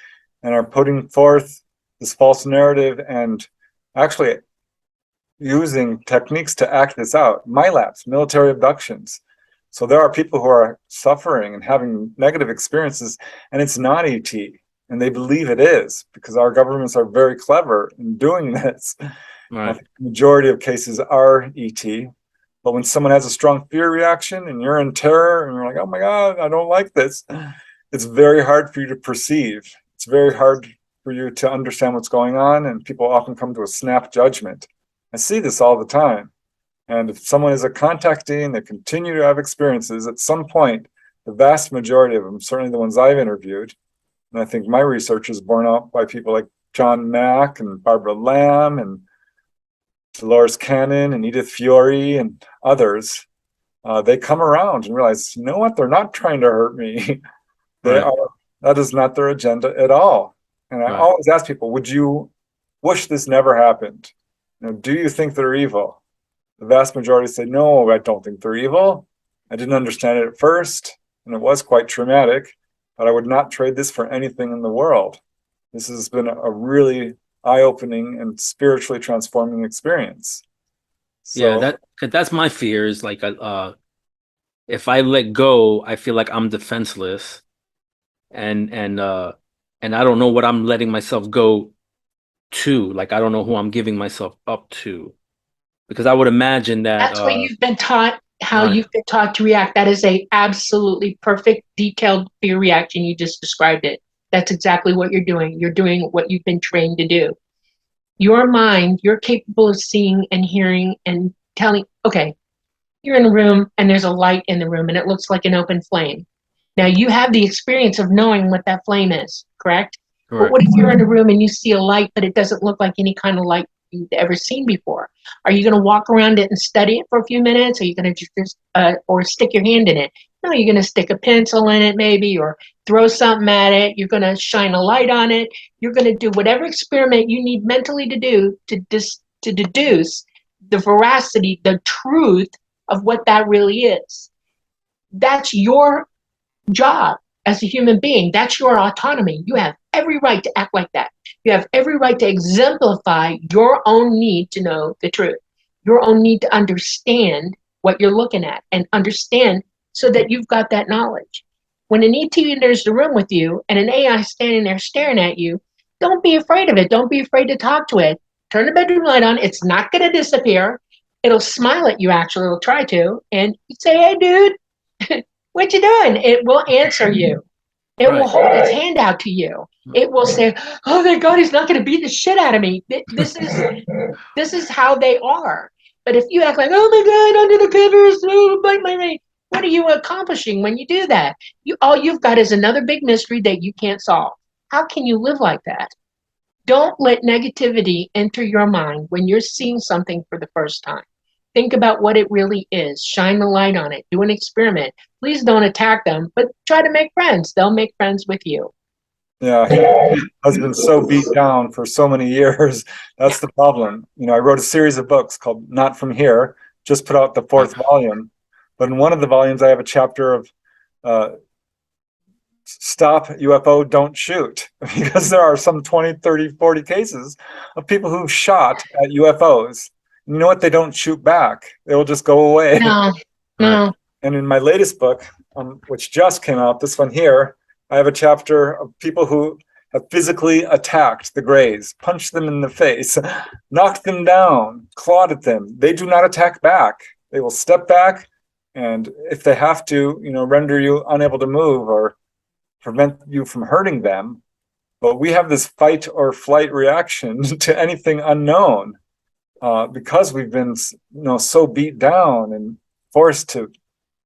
B: and are putting forth this false narrative and actually using techniques to act this out. MILAPs, military abductions. So there are people who are suffering and having negative experiences, and it's not ET. And they believe it is because our governments are very clever in doing this.
A: Right.
B: I think the majority of cases are ET. But when someone has a strong fear reaction and you're in terror and you're like, oh my God, I don't like this, it's very hard for you to perceive. It's very hard for you to understand what's going on. And people often come to a snap judgment. I see this all the time. And if someone is a contactee and they continue to have experiences, at some point, the vast majority of them, certainly the ones I've interviewed, and I think my research is borne out by people like John Mack and Barbara Lamb and Dolores Cannon and Edith Fiore and others, they come around and realize, you know what, they're not trying to hurt me. That is not their agenda at all. And I always ask people, would you wish this never happened? Do you think they're evil? The vast majority say, no, I don't think they're evil. I didn't understand it at first, and it was quite traumatic, but I would not trade this for anything in the world. This has been a really eye-opening and spiritually transforming experience. So,
A: yeah, that's my fear is like if I let go, I feel like I'm defenseless, and I don't know what I'm letting myself go to. Like I don't know who I'm giving myself up to, because I would imagine that
C: that's what you've been taught. How you've been taught to react. That is a absolutely perfect, detailed fear reaction. You just described it. That's exactly what you're doing. You're doing what you've been trained to do. Your mind, you're capable of seeing and hearing and telling, okay, you're in a room and there's a light in the room and it looks like an open flame. Now you have the experience of knowing what that flame is, correct? But what if you're in a room and you see a light, but it doesn't look like any kind of light you've ever seen before? Are you going to walk around it and study it for a few minutes? Are you going to just, or stick your hand in it? No, you're going to stick a pencil in it maybe, or throw something at it. You're going to shine a light on it. You're going to do whatever experiment you need mentally to do to deduce the veracity, the truth of what that really is. That's your job. as a human being. That's your autonomy. You have every right to act like that. You have every right to exemplify your own need to know the truth, your own need to understand what you're looking at and understand so that you've got that knowledge. When an ET enters the room with you and an AI is standing there staring at you, don't be afraid of it. Don't be afraid to talk to it. Turn the bedroom light on. It's not going to disappear. It'll smile at you, actually. It'll try to. And you say, hey, dude, what you doing? It will answer you. It will hold its hand out to you. It will say, oh, thank God, he's not going to beat the shit out of me. This is how they are. But if you act like, oh my God, under the covers, oh, bite my ring, what are you accomplishing when you do that? All you've got is another big mystery that you can't solve. How can you live like that? Don't let negativity enter your mind when you're seeing something for the first time. Think about what it really is. Shine the light on it. Do an experiment. Please don't attack them, but try to make friends. They'll make friends with you.
B: Yeah, he has been so beat down for so many years. That's the problem. You know, I wrote a series of books called Not From Here, just put out the 4th volume. But in one of the volumes, I have a chapter of Stop UFO, Don't Shoot, because there are some 20, 30, 40 cases of people who've shot at UFOs. You know what? They don't shoot back. They will just go away.
C: No.
B: And in my latest book, which just came out, this one here, I have a chapter of people who have physically attacked the Greys, punched them in the face, knocked them down, clawed at them. They do not attack back. They will step back, and if they have to, you know, render you unable to move or prevent you from hurting them. But we have this fight or flight reaction to anything unknown because we've been, you know, so beat down and forced to.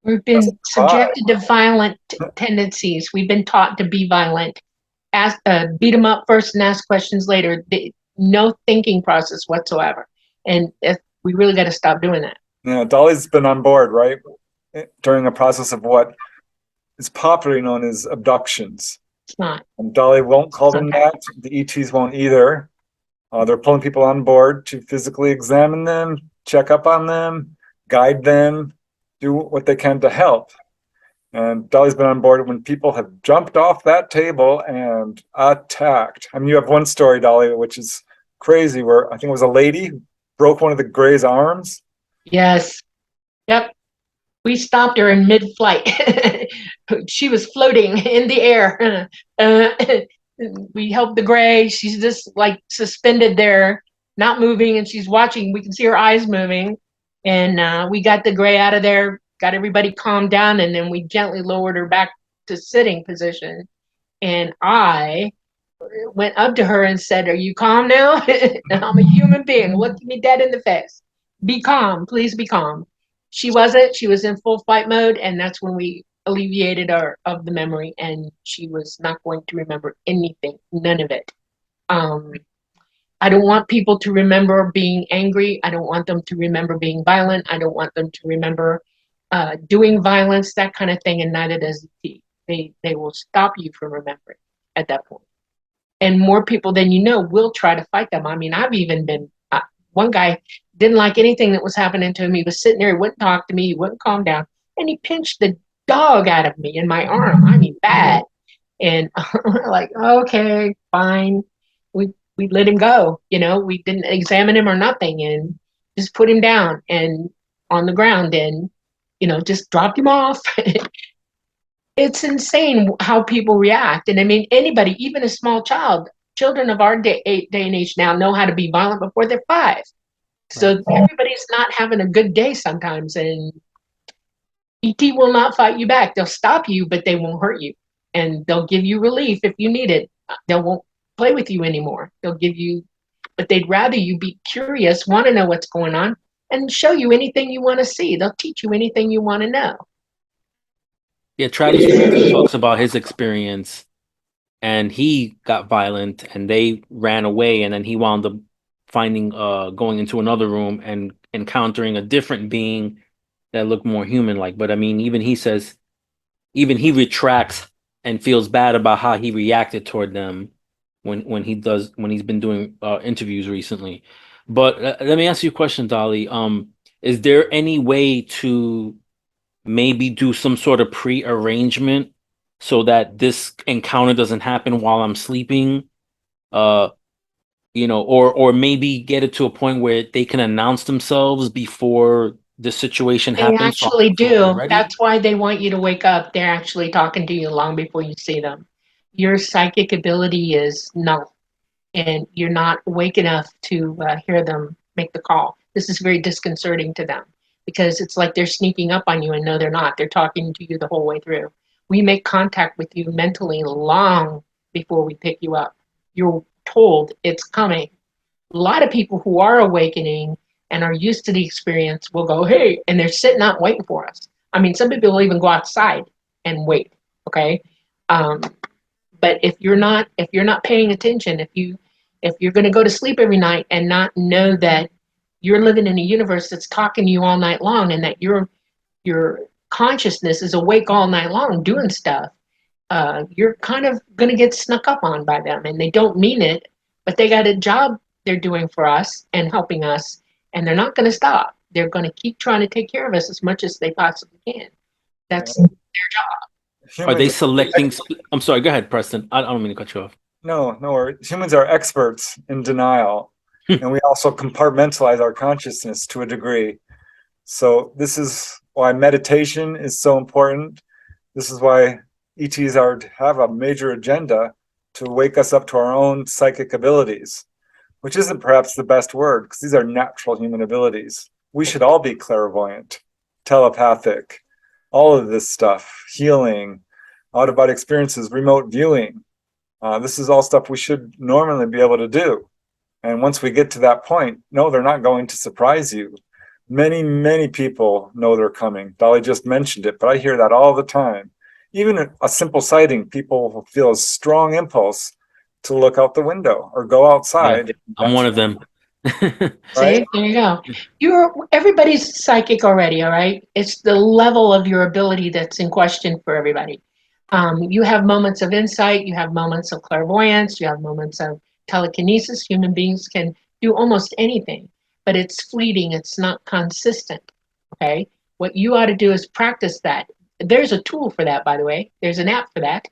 C: We've been subjected to violent tendencies. We've been taught to be violent. Beat them up first and ask questions later. No thinking process whatsoever. And we really got to stop doing that.
B: Yeah, Dolly's been on board, right? During a process of what is popularly known as abductions.
C: It's not.
B: And Dolly won't call them that. The ETs won't either. They're pulling people on board to physically examine them, check up on them, guide them, do what they can to help. And Dolly's been on board when people have jumped off that table and attacked. I mean, you have one story, Dolly, which is crazy, where I think it was a lady who broke one of the Greys' arms.
C: Yes. Yep. We stopped her in mid-flight. She was floating in the air. We helped the Grey. She's just like suspended there, not moving, and she's watching. We can see her eyes moving. And we got the Grey out of there, got everybody calmed down, and then we gently lowered her back to sitting position. And I went up to her and said, are you calm now? I'm a human being. Look me dead in the face. Be calm. Please be calm. She wasn't. She was in full fight mode, and that's when we alleviated her of the memory, and she was not going to remember anything, none of it. I don't want people to remember being angry. I don't want them to remember being violent. I don't want them to remember doing violence, that kind of thing, and neither does ET. They will stop you from remembering at that point. And more people than you know will try to fight them. I mean, I've even been, one guy didn't like anything that was happening to him. He was sitting there, he wouldn't talk to me, he wouldn't calm down, and he pinched the dog out of me in my arm. I mean, bad. And we're like, okay, fine. We let him go. You know, we didn't examine him or nothing, and just put him down and on the ground, and you know, just dropped him off. It's insane how people react. And I mean, anybody, even a small child, children of our day and age now know how to be violent before they're 5. So everybody's not having a good day sometimes, and ET will not fight you back. They'll stop you, but they won't hurt you, and they'll give you relief if you need it. They won't play with you anymore. They'll give you, but they'd rather you be curious, want to know what's going on, and show you anything you want to see. They'll teach you anything you want to know.
A: Yeah, Travis talks about his experience, and he got violent, and they ran away, and then he wound up finding, going into another room and encountering a different being that looked more human-like. But I mean, even he says, even he retracts and feels bad about how he reacted toward them when he's been doing interviews recently. But let me ask you a question, Dolly. Is there any way to maybe do some sort of pre-arrangement so that this encounter doesn't happen while I'm sleeping. Uh, or maybe get it to a point where they can announce themselves before the situation
C: They
A: happens,
C: actually
A: so I'll be
C: do.
A: ready.
C: That's why they want you to wake up. They're actually talking to you long before you see them. Your psychic ability is null, and you're not awake enough to hear them make the call. This is very disconcerting to them because it's like they're sneaking up on you, and no, they're not. They're talking to you the whole way through. We make contact with you mentally long before we pick you up. You're told it's coming. A lot of people who are awakening and are used to the experience will go, hey, and they're sitting out waiting for us. I mean, some people will even go outside and wait. Okay. Um, but if you're not paying attention, if you're going to go to sleep every night and not know that you're living in a universe that's talking to you all night long, and that your consciousness is awake all night long doing stuff, you're kind of going to get snuck up on by them, and they don't mean it, but they got a job they're doing for us and helping us, and they're not going to stop. They're going to keep trying to take care of us as much as they possibly can.
B: Yeah.
C: That's
A: Are they
B: Humans,
A: selecting? I'm sorry. Go ahead, Preston. I don't mean to cut you off.
B: no worries. Humans are experts in denial, and we also compartmentalize our consciousness to a degree. So this is why meditation is so important. This is why ETs have a major agenda to wake us up to our own psychic abilities, which isn't perhaps the best word because these are natural human abilities. We should all be clairvoyant, telepathic, all of this stuff, healing, out of body experiences, remote viewing. This is all stuff we should normally be able to do. And once we get to that point, no, they're not going to surprise you. Many, many people know they're coming. Dolly just mentioned it, but I hear that all the time. Even a simple sighting, people feel a strong impulse to look out the window or go
A: Yeah,
B: outside.
A: I'm one of them.
B: Right?
C: See, there you go. Everybody's psychic already, all right? It's the level of your ability that's in question for everybody. You have moments of insight, you have moments of clairvoyance, you have moments of telekinesis. Human beings can do almost anything, but it's fleeting, it's not consistent. Okay? What you ought to do is practice that. There's a tool for that, by the way. There's an app for that.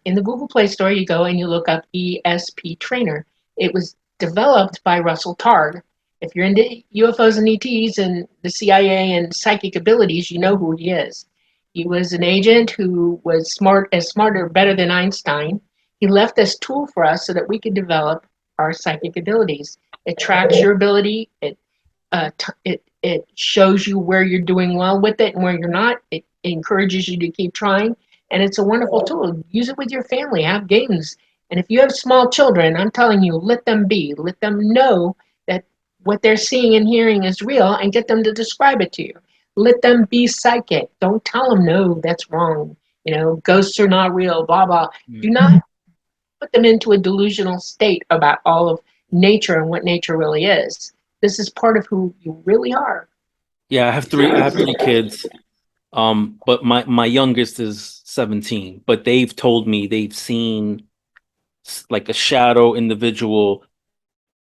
C: In the Google Play Store, you go and you look up ESP Trainer. It was developed by Russell Targ. If you're into UFOs and ETs and the CIA and psychic abilities, you know who he is. He was an agent who was smart or better than Einstein. He left this tool for us so that we could develop our psychic abilities. It tracks your ability. It shows you where you're doing well with it and where you're not. It encourages you to keep trying, and it's a wonderful tool. Use it with your family. Have games, and if you have small children, I'm telling you, let them be. Let them know that what they're seeing and hearing is real, and get them to describe it to you. Let them be psychic. Don't tell them no, that's wrong. Ghosts are not real. Blah blah. Do not put them into a delusional state about all of nature and what nature really is. This is part of who you really are.
A: Yeah, I have three kids. But my youngest is 17, but they've told me they've seen like a shadow individual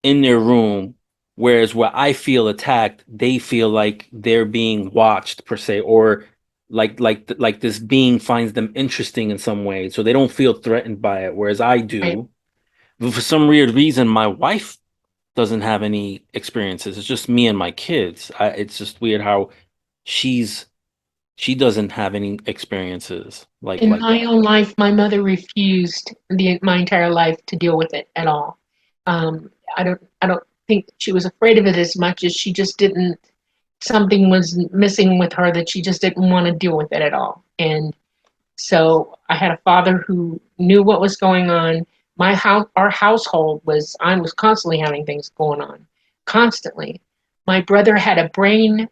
A: in their room, whereas where I feel attacked, they feel like they're being watched per se, or like this being finds them interesting in some way, so they don't feel threatened by it, whereas I
C: Right?
A: do. But for some weird reason, my wife doesn't have any experiences. It's just me and my kids. It's just weird how she's she doesn't have any experiences
C: In
A: like
C: my
A: that.
C: own life, my mother refused my entire life to deal with it at all. I don't think she was afraid of it as much as she just didn't. Something was missing with her that she just didn't want to deal with it at all. And so I had a father who knew what was going on. Our household I was constantly having things going on, constantly. My brother had a brain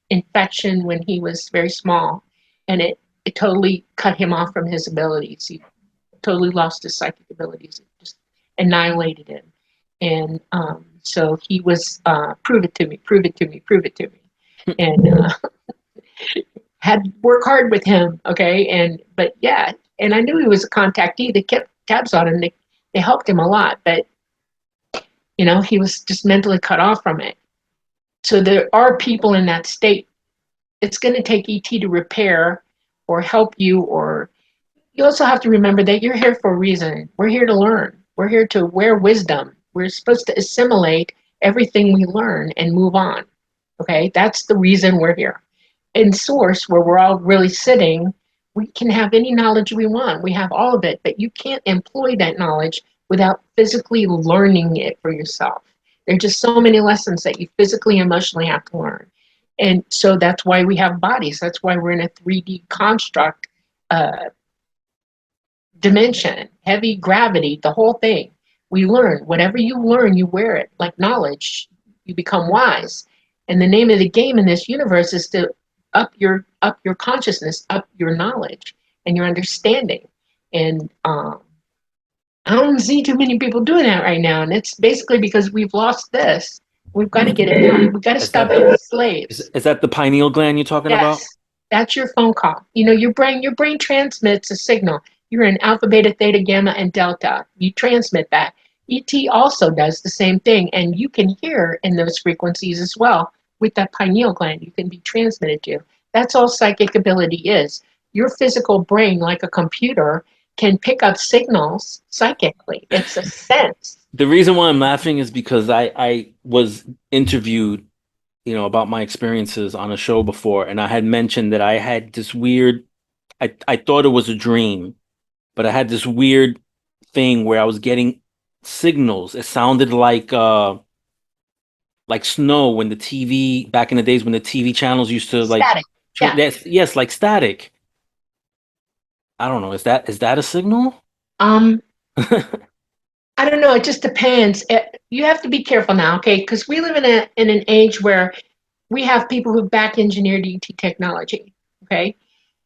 C: infection when he was very small, and it totally cut him off from his abilities. He totally lost his psychic abilities. It just annihilated him. And so he was, prove it to me, prove it to me, prove it to me. And had to work hard with him, okay? But yeah, and I knew he was a contactee. They kept tabs on him. They helped him a lot, but he was just mentally cut off from it. So there are people in that state. It's going to take ET to repair or help you or You also have to remember that you're here for a reason. We're here to learn. We're here to wear wisdom. We're supposed to assimilate everything we learn and move on. Okay, that's the reason we're here. In Source, where we're all really sitting, we can have any knowledge we want. We have all of it, but you can't employ that knowledge without physically learning it for yourself. There are just so many lessons that you physically, emotionally have to learn. And so that's why we have bodies. That's why we're in a 3D construct uh, dimension, heavy gravity, the whole thing. We learn. Whatever you learn, you wear it like knowledge. You become wise. And the name of the game in this universe is to up your consciousness, up your knowledge and your understanding. And I don't see too many people doing that right now. And it's basically because we've lost this. We've got to get it back. We've got to
A: Is
C: stop
A: that
C: being slaves.
A: is that the pineal gland you're talking about?
C: Yes, that's your phone call. You know, your brain transmits a signal. You're in alpha, beta, theta, gamma, and delta. You transmit that. ET also does the same thing, and you can hear in those frequencies as well with that pineal gland. You can be transmitted to. That's all psychic ability is. Your physical brain, like a computer, can pick up signals psychically. It's a sense.
A: The reason why I'm laughing is because I was interviewed, about my experiences on a show before, and I had mentioned that I had this weird, I thought it was a dream, but I had this weird thing where I was getting signals. It sounded like snow when the TV back in the days when the TV channels used to
C: Static. Yeah.
A: yes, like static. I don't know. Is that a signal?
C: Um, I don't know. It just depends. You have to be careful now, okay? Because we live in an age where we have people who back engineered ET technology, okay?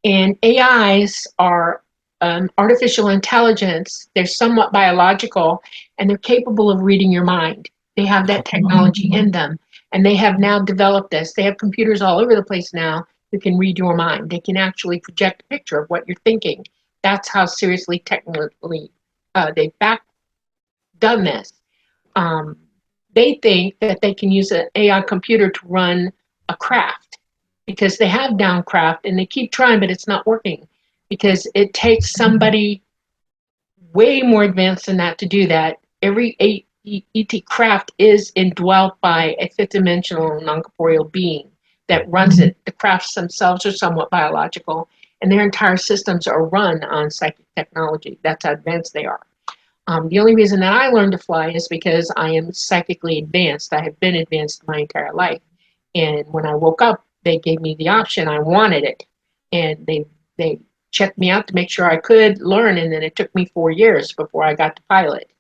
C: And AIs are artificial intelligence. They're somewhat biological, and they're capable of reading your mind. They have that technology in them, and they have now developed this. They have computers all over the place now who can read your mind. They can actually project a picture of what you're thinking. That's how seriously technically they back done this. Um, they think that they can use an AI computer to run a craft because they have down craft and they keep trying, but it's not working because it takes somebody way more advanced than that to do that. Every ET craft is indwelt by a fifth dimensional non corporeal being that runs it. The crafts themselves are somewhat biological, and their entire systems are run on psychic technology. That's how advanced they are. The only reason that I learned to fly is because I am psychically advanced. I have been advanced my entire life. And when I woke up, they gave me the option. I wanted it. And they checked me out to make sure I could learn. And then it took me 4 years before I got to pilot.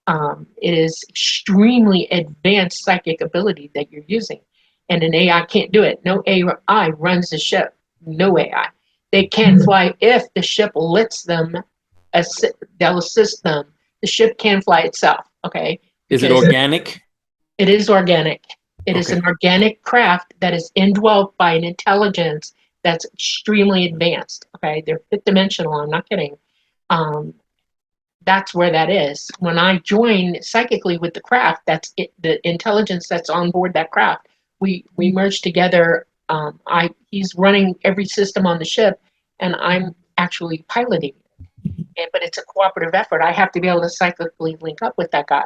C: It is extremely advanced psychic ability that you're using. And an AI can't do it. No AI runs the ship. No AI. They can't fly if the ship lets them, they'll assist them. The ship can fly itself, okay?
A: Is it
C: Because
A: organic?
C: it is organic. It is
A: Okay.
C: an organic craft that is indwelt by an intelligence that's extremely advanced, okay? They're fifth dimensional, I'm not kidding. Um, that's where that is. When I join psychically with the craft, that's it, the intelligence that's on board that craft. We merge together. He's running every system on the ship, and I'm actually piloting. But it's a cooperative effort. I have to be able to cyclically link up with that guy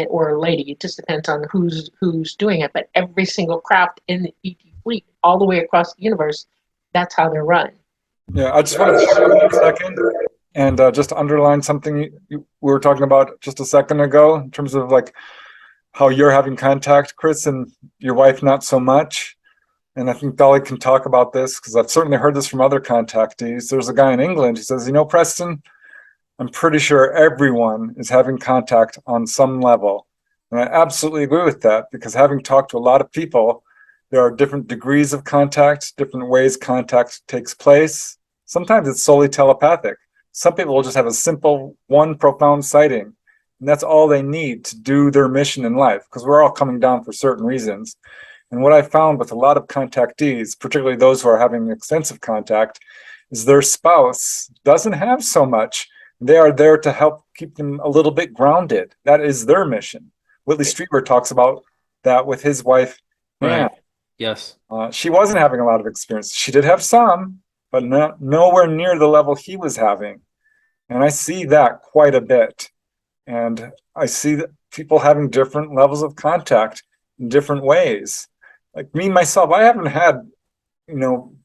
C: or lady. It just depends on who's doing it. But every single craft in the ET fleet, all the way across the universe, that's how they're run.
B: Yeah, I just want to stop for a second and just underline something we were talking about just a second ago in terms of like how you're having contact, Chris, and your wife not so much. And I think Dolly can talk about this because I've certainly heard this from other contactees. There's a guy in England who says, Preston, I'm pretty sure everyone is having contact on some level. And I absolutely agree with that because having talked to a lot of people, there are different degrees of contact, different ways contact takes place. Sometimes it's solely telepathic. Some people will just have a simple one profound sighting, and that's all they need to do their mission in life because we're all coming down for certain reasons. And what I found with a lot of contactees, particularly those who are having extensive contact, is their spouse doesn't have so much. They are there to help keep them a little bit grounded. That is their mission. Whitley Strieber talks about that with his wife, Anne.
A: Right. Yes.
B: She wasn't having a lot of experience. She did have some, but not nowhere near the level he was having. And I see that quite a bit. And I see that people having different levels of contact in different ways. Like me, myself, I haven't had,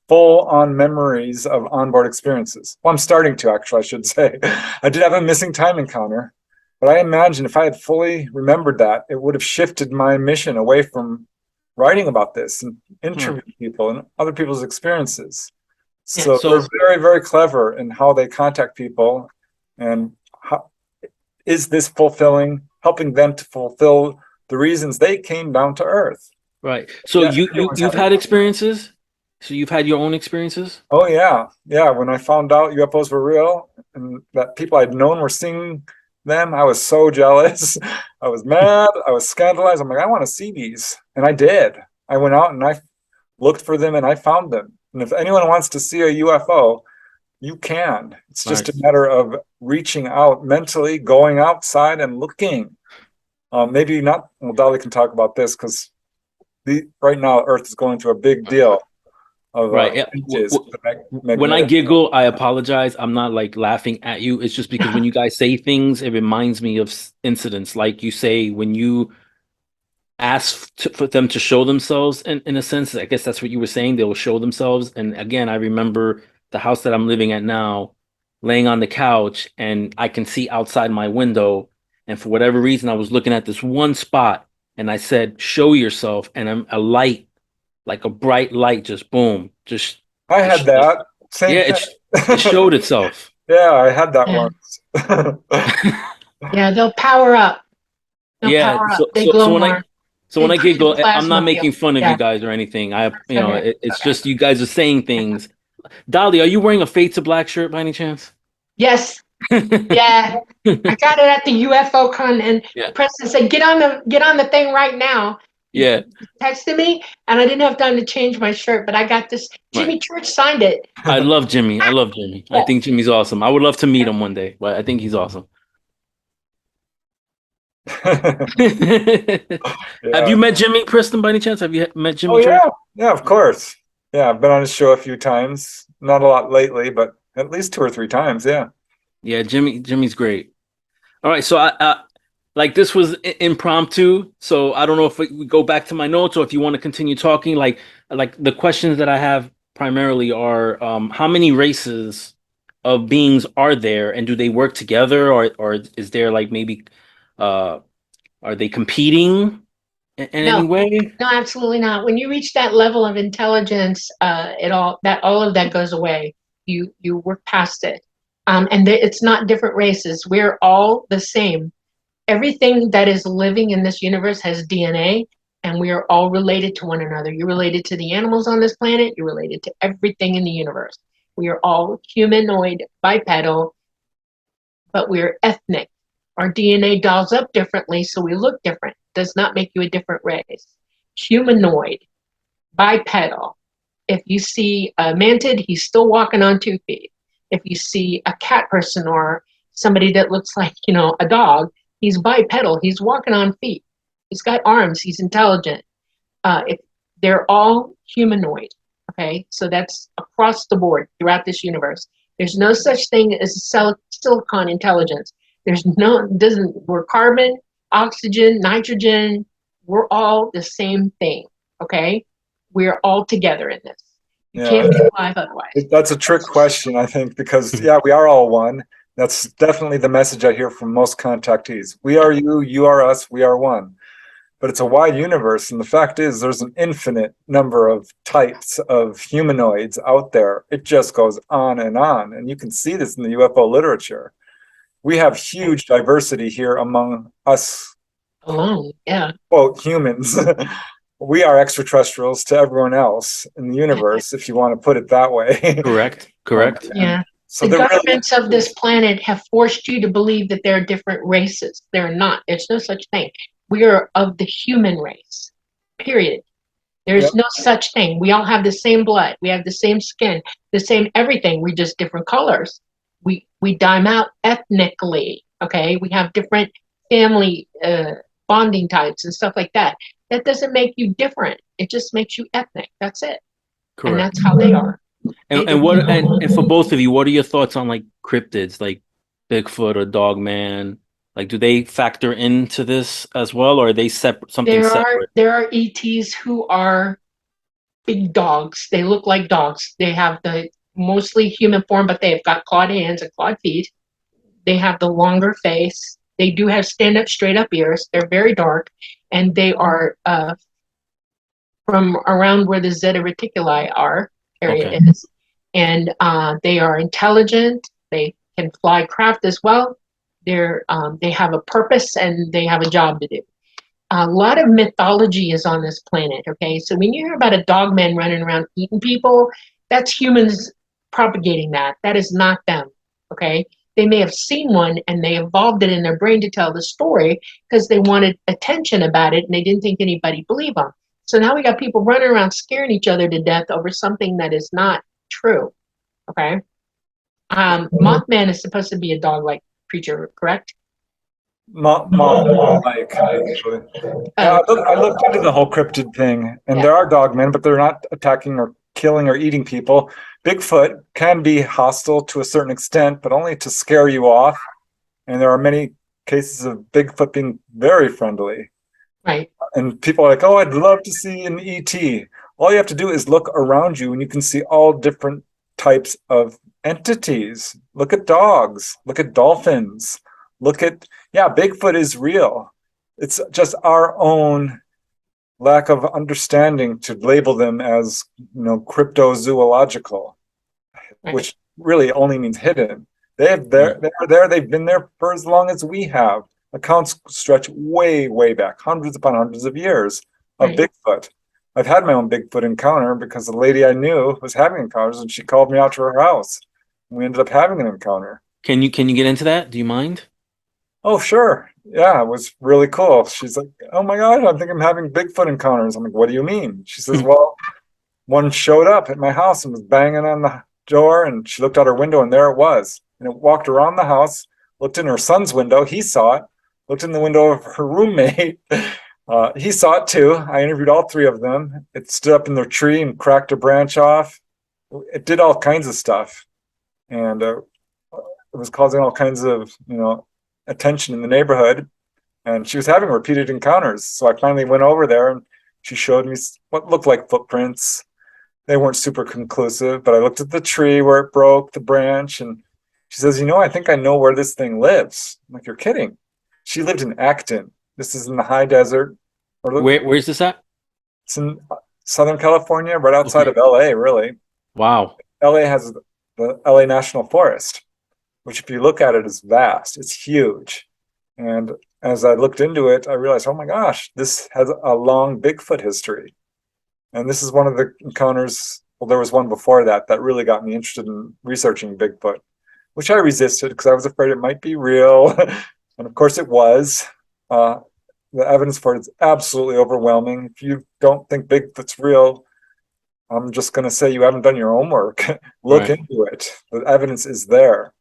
B: full on memories of onboard experiences. Well, I'm starting to, actually, I should say. I did have a missing time encounter, but I imagine if I had fully remembered that, it would have shifted my mission away from writing about this and interviewing people and other people's experiences. So
A: So
B: they're very, very clever in how they contact people, and how is this fulfilling, helping them to fulfill the reasons they came down to Earth.
A: right. So
B: Yeah,
A: you've
B: everyone's
A: had
B: having-
A: experiences. So you've had your own experiences.
B: Oh yeah, yeah. When I found out UFOs were real and that people I'd known were seeing them, I was so jealous. I was mad. I was scandalized. I'm like, I want to see these, and I did. I went out and I looked for them and I found them. And if anyone wants to see a UFO, you can. It's just a
A: Nice.
B: matter of reaching out mentally, going outside and looking. Maybe not. Well, Dolly can talk about this because right now Earth is going through a big deal of
A: Right. Yeah. When I giggle, I apologize. I'm not like laughing at you. It's just because when you guys say things, it reminds me of incidents. Like you say, when you ask for them to show themselves, in a sense, I guess that's what you were saying. They will show themselves. And again, I remember the house that I'm living at now, laying on the couch, and I can see outside my window. And for whatever reason, I was looking at this one spot, and I said, "Show yourself." And a light, like a bright light, just boom, just
B: I had that same
A: yeah,
B: thing.
A: it showed itself.
B: Yeah, I had that
C: Yeah.
B: once.
C: Yeah, they'll power up. They'll
A: Yeah,
C: power up.
A: so
C: They
A: so
C: glow
A: so when
C: more.
A: when
C: They
A: I
C: create a
A: giggle, I'm
C: plasma
A: not making
C: field.
A: fun of you
C: Yeah.
A: guys or anything.
C: Okay.
A: It's just you guys are saying things. Dolly, are you wearing a Fade to Black shirt by any chance?
C: Yes. Yeah. I got it at the UFO con, and
A: Yeah.
C: Preston said, "Get on the thing right now." He
A: Yeah,
C: texted me, and I didn't have time to change my shirt, but I got this. Jimmy
A: right.
C: Church signed it.
A: I love Jimmy. I love Jimmy. I think Jimmy's awesome. I would love to meet him one day, but I think he's awesome. Have
B: Yeah.
A: you met Jimmy Preston by any chance? Have you met Jimmy
B: Oh
A: Church?
B: yeah, yeah, of course. Yeah, I've been on his show a few times. Not a lot lately, but at least 2 or 3 times. Yeah.
A: Yeah, Jimmy's great. All right, so like this was impromptu, so I don't know if we go back to my notes or if you want to continue talking. Like the questions that I have primarily are how many races of beings are there, and do they work together, or is there like maybe uh are they competing in any
C: No,
A: way?
C: no, absolutely not. When you reach that level of intelligence, all of that goes away. You work past it, and it's not different races. We're all the same. Everything that is living in this universe has DNA, and we are all related to one another. You're related to the animals on this planet. You're related to everything in the universe. We are all humanoid, bipedal, but we're ethnic. Our DNA dolls up differently, so we look different. Does not make you a different race. Humanoid, bipedal. If you see a mantid, he's still walking on 2 feet. If you see a cat person or somebody that looks like, a dog, he's bipedal. He's walking on feet. He's got arms. He's intelligent. If they're all humanoid, okay? So that's across the board throughout this universe. There's no such thing as silicon intelligence. We're carbon, oxygen, nitrogen. We're all the same thing, okay? We're all together in this. You
B: Yeah.
C: can't be alive otherwise.
B: That's a trick question, I think, because yeah, we are all one. That's definitely the message I hear from most contactees. We are you, you are us, we are one. But it's a wide universe, and the fact is there's an infinite number of types of humanoids out there. It just goes on, and you can see this in the UFO literature. We have huge diversity here among us,
C: Alone, yeah.
B: quote, humans. We are extraterrestrials to everyone else in the universe, if you want to put it that way.
A: Correct. Correct.
C: Yeah.
B: So
C: The
B: there really
C: governments of this planet have forced you to believe that there are different races. They're not. There's no such thing. We are of the human race, period. There's
B: Yep.
C: no such thing. We all have the same blood. We have the same skin, the same everything. We're just different colors. We dime out ethnically, okay? We have different family bonding types and stuff like that. That doesn't make you different. It just makes you ethnic. That's it. And
A: Correct.
C: that's how they are.
A: And for both of you, what are your thoughts on like cryptids, like Bigfoot or Dogman? Like, do they factor into this as well, or are they separate, something separate?
C: There are ETs who are big dogs. They look like dogs. They have the mostly human form, but they've got clawed hands and clawed feet. They have the longer face. They do have stand up, straight up ears. They're very dark, and they are from around where the zeta reticuli are, area
A: Okay.
C: is, and they are intelligent. They can fly craft as well. They have a purpose and they have a job to do. A lot of mythology is on this planet. Okay, so when you hear about a dog man running around eating people, that's humans propagating that. That is not them. Okay, they may have seen one and they evolved it in their brain to tell the story because they wanted attention about it and they didn't think anybody believed them. So now we got people running around scaring each other to death over something that is not true. Okay. Mothman is supposed to be a dog-like creature, correct?
B: Like actually. Yeah, I looked into the whole cryptid thing, and
C: Yeah.
B: there are dogmen, but they're not attacking or killing or eating people. Bigfoot can be hostile to a certain extent, but only to scare you off. And there are many cases of Bigfoot being very friendly.
C: Right.
B: And people are like, "Oh, I'd love to see an ET." All you have to do is look around you, and you can see all different types of entities. Look at dogs. Look at dolphins. Look at, yeah, Bigfoot is real. It's just our own lack of understanding to label them as, cryptozoological,
C: Right.
B: which really only means hidden. They're there. They've been there for as long as we have. Accounts stretch way, way back, hundreds upon hundreds of years of
C: Right.
B: Bigfoot. I've had my own Bigfoot encounter because the lady I knew was having encounters, and she called me out to her house. We ended up having an encounter.
A: Can you get into that? Do you mind?
B: Oh, sure. Yeah, it was really cool. She's like, "Oh my God, I think I'm having Bigfoot encounters." I'm like, "What do you mean?" She says, "Well, one showed up at my house and was banging on the door, and she looked out her window, and there it was. And it walked around the house, looked in her son's window. He saw it, looked in the window of her roommate. He saw it too. I interviewed all three of them. It stood up in their tree and cracked a branch off. It did all kinds of stuff. And it was causing all kinds of, attention in the neighborhood. And she was having repeated encounters. So I finally went over there and she showed me what looked like footprints. They weren't super conclusive, but I looked at the tree where it broke, the branch, and she says, "I think I know where this thing lives." I'm like, "You're kidding." She lived in Acton. This is in the high desert.
A: Where's this at?
B: It's in Southern California, right outside
A: Okay.
B: of LA, really.
A: Wow.
B: LA has the LA National Forest, which if you look at it is vast. It's huge. And as I looked into it, I realized, oh my gosh, this has a long Bigfoot history. And this is one of the encounters, well, there was one before that really got me interested in researching Bigfoot, which I resisted because I was afraid it might be real. And of course it was. The evidence for it is absolutely overwhelming. If you don't think Bigfoot's real, I'm just going to say you haven't done your homework. Look
A: Right.
B: into it. The evidence is there.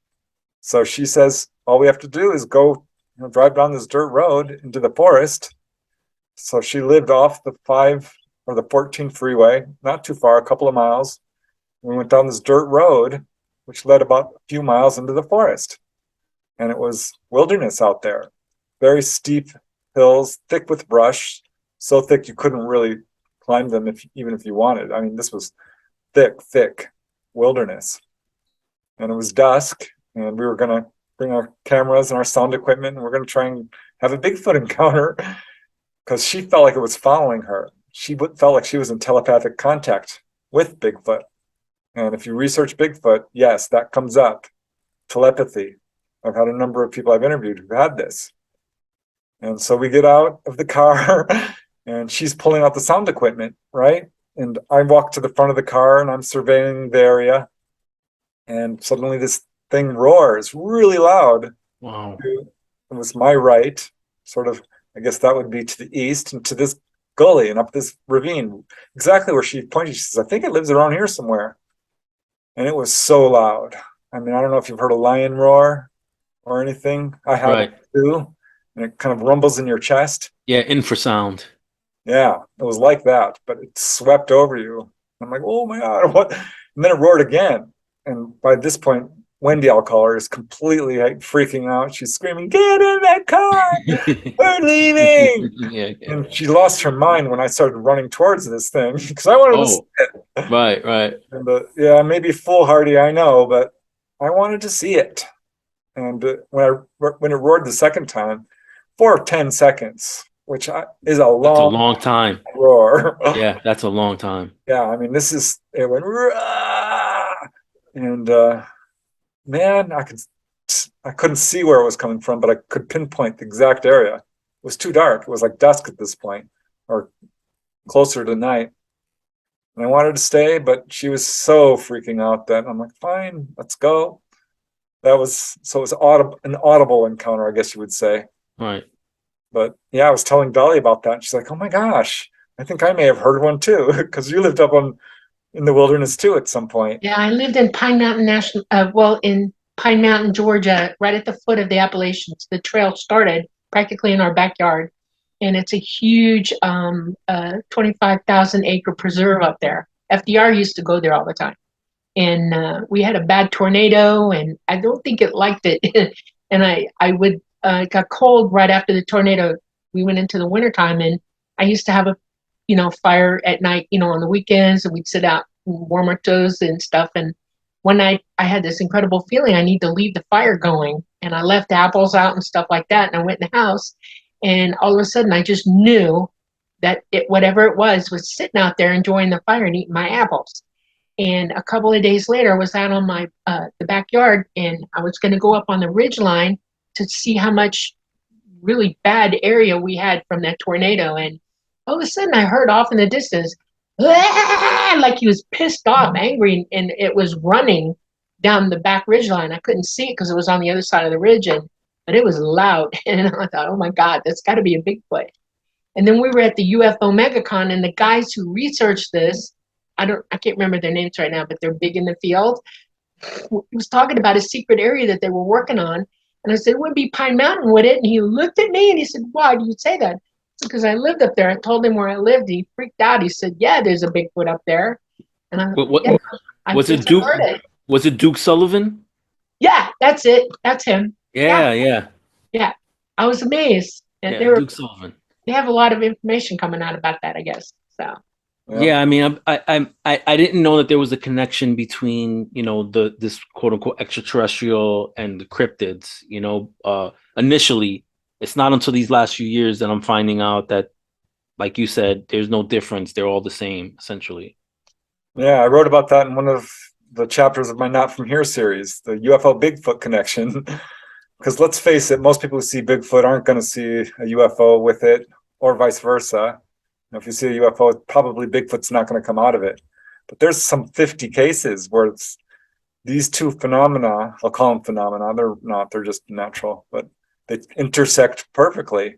B: So she says, all we have to do is go, drive down this dirt road into the forest. So she lived off the 14 freeway, not too far, a couple of miles. We went down this dirt road, which led about a few miles into the forest. And it was wilderness out there. Very steep hills, thick with brush, so thick you couldn't really climb them even if you wanted. I mean, this was thick wilderness. And it was dusk, and we were going to bring our cameras and our sound equipment, and we're going to try and have a Bigfoot encounter because she felt like it was following her. She felt like she was in telepathic contact with Bigfoot. And if you research Bigfoot, yes, that comes up. Telepathy. I've had a number of people I've interviewed who've had this. And so we get out of the car and she's pulling out the sound equipment, right? And I walk to the front of the car and I'm surveying the area. And suddenly this thing roars really loud.
A: Wow.
B: It was my right, sort of, I guess that would be to the east, and to this gully and up this ravine, exactly where she pointed. She says, "I think it lives around here somewhere." And it was so loud. I mean, I don't know if you've heard a lion roar or anything. I have
A: Right.
B: too. And it kind of rumbles in your chest.
A: Yeah, infrasound.
B: Yeah, it was like that, but it swept over you. I'm like, oh my God, what? And then it roared again. And by this point, Wendy, I'll call her, is completely like, freaking out. She's screaming, "Get in that car! We're leaving!"
A: Yeah.
B: And she lost her mind when I started running towards this thing because I wanted to see
A: Oh,
B: it.
A: right.
B: And yeah, maybe foolhardy, I know, but I wanted to see it. And when it roared the second time, for 10 seconds, which is a
A: That's a
B: long
A: long time.
B: roar.
A: Yeah, that's a long time.
B: Yeah, I mean, it went, "Rah!" And man, I couldn't see where it was coming from, but I could pinpoint the exact area. It was too dark. It was like dusk at this point, or closer to night. And I wanted to stay, but she was so freaking out that I'm like, fine, let's go. It was an audible encounter, I guess you would say.
A: Right.
B: But yeah, I was telling Dolly about that. She's like, "Oh my gosh, I think I may have heard one too," because you lived up in the wilderness too at some point.
C: Yeah, I lived in in Pine Mountain, Georgia, right at the foot of the Appalachians. The trail started practically in our backyard, and it's a huge 25,000 acre preserve up there. FDR used to go there all the time. And we had a bad tornado, and I don't think it liked it. And it got cold right after the tornado. We went into the wintertime, and I used to have a, fire at night, on the weekends, and we'd sit out and warm our toes and stuff. And one night I had this incredible feeling I need to leave the fire going. And I left apples out and stuff like that. And I went in the house, and all of a sudden I just knew that whatever it was sitting out there enjoying the fire and eating my apples. And a couple of days later, I was out on the backyard, and I was going to go up on the ridge line to see how much really bad area we had from that tornado. And all of a sudden, I heard off in the distance, "Ah!" Like he was pissed off, angry, and it was running down the back ridge line. I couldn't see it because it was on the other side of the ridge, but it was loud. And I thought, oh my God, that's got to be a Bigfoot. And then we were at the UFO MegaCon, and the guys who researched this, I can't remember their names right now, but they're big in the field. He was talking about a secret area that they were working on. And I said, it would be Pine Mountain, would it? And he looked at me and he said, why do you say that? Because I lived up there. I told him where I lived. He freaked out. He said, yeah, there's a Bigfoot up there. And
A: What
C: I
A: was it, Duke?
C: heard it.
A: Was it Duke Sullivan?
C: Yeah, that's it. That's him.
A: Yeah.
C: Yeah. I was amazed. And
A: Yeah, Duke Sullivan.
C: they have a lot of information coming out about that, I guess. So
A: yeah, I mean, I didn't know that there was a connection between this quote unquote extraterrestrial and the cryptids. Initially, it's not until these last few years that I'm finding out that, like you said, there's no difference. They're all the same, essentially.
B: Yeah, I wrote about that in one of the chapters of my Not From Here series, the UFO Bigfoot connection. Because let's face it, most people who see Bigfoot aren't going to see a UFO with it, or vice versa. If you see a UFO, probably Bigfoot's not going to come out of it. But there's some 50 cases where it's these two phenomena, I'll call them phenomena, they're not, they're just natural, but they intersect perfectly.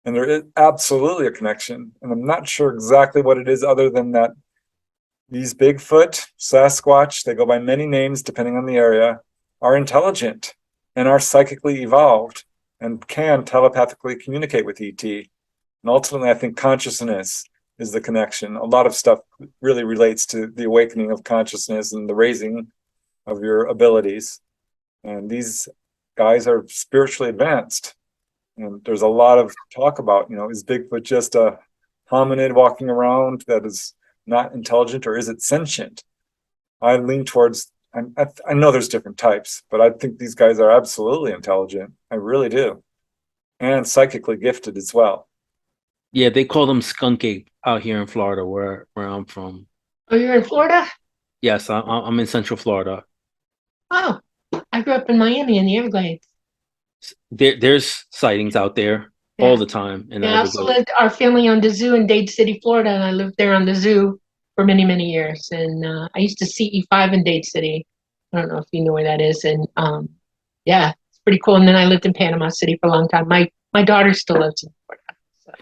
B: And there is absolutely a connection. And I'm not sure exactly what it is other than that these Bigfoot, Sasquatch, they go by many names depending on the area, are intelligent and are psychically evolved and can telepathically communicate with ET. And ultimately, I think consciousness is the connection. A lot of stuff really relates to the awakening of consciousness and the raising of your abilities. And these guys are spiritually advanced. And there's a lot of talk about, is Bigfoot just a hominid walking around that is not intelligent, or is it sentient? I lean towards, I know there's different types, but I think these guys are absolutely intelligent. I really do. And psychically gifted as well.
A: Yeah, they call them skunk ape out here in Florida, where I'm from.
C: Oh, you're in Florida?
A: Yes, I'm in Central Florida.
C: Oh, I grew up in Miami in the Everglades.
A: There's sightings out there all the time in the
C: I also
A: Everglades.
C: our family owned a zoo in Dade City, Florida, and I lived there on the zoo for many, many years. And I used to CE5 in Dade City. I don't know if you know where that is. And yeah, it's pretty cool. And then I lived in Panama City for a long time. My daughter still lives in Florida. So.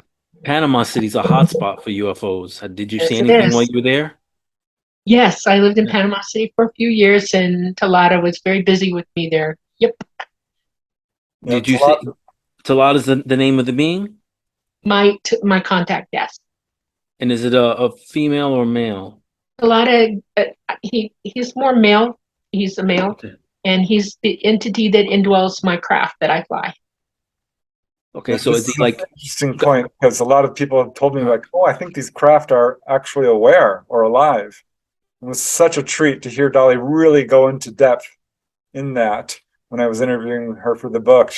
A: Panama City's a hotspot for UFOs. Did you
C: Yes,
A: see
C: it
A: anything
C: is.
A: while you were there?
C: Yes, I lived in Panama City for a few years, and Talata was very busy with me there. Yep.
A: Did you see Talata's the name of the being?
C: My contact, yes.
A: And is it a female or male?
C: A lot of he's more male. He's a male,
A: Okay.
C: and he's the entity that indwells my craft that I fly.
A: Okay. So
B: This
A: is he
B: is an
A: like,
B: interesting point because a lot of people have told me like, oh, I think these craft are actually aware or alive. It was such a treat to hear Dolly really go into depth in that when I was interviewing her for the book.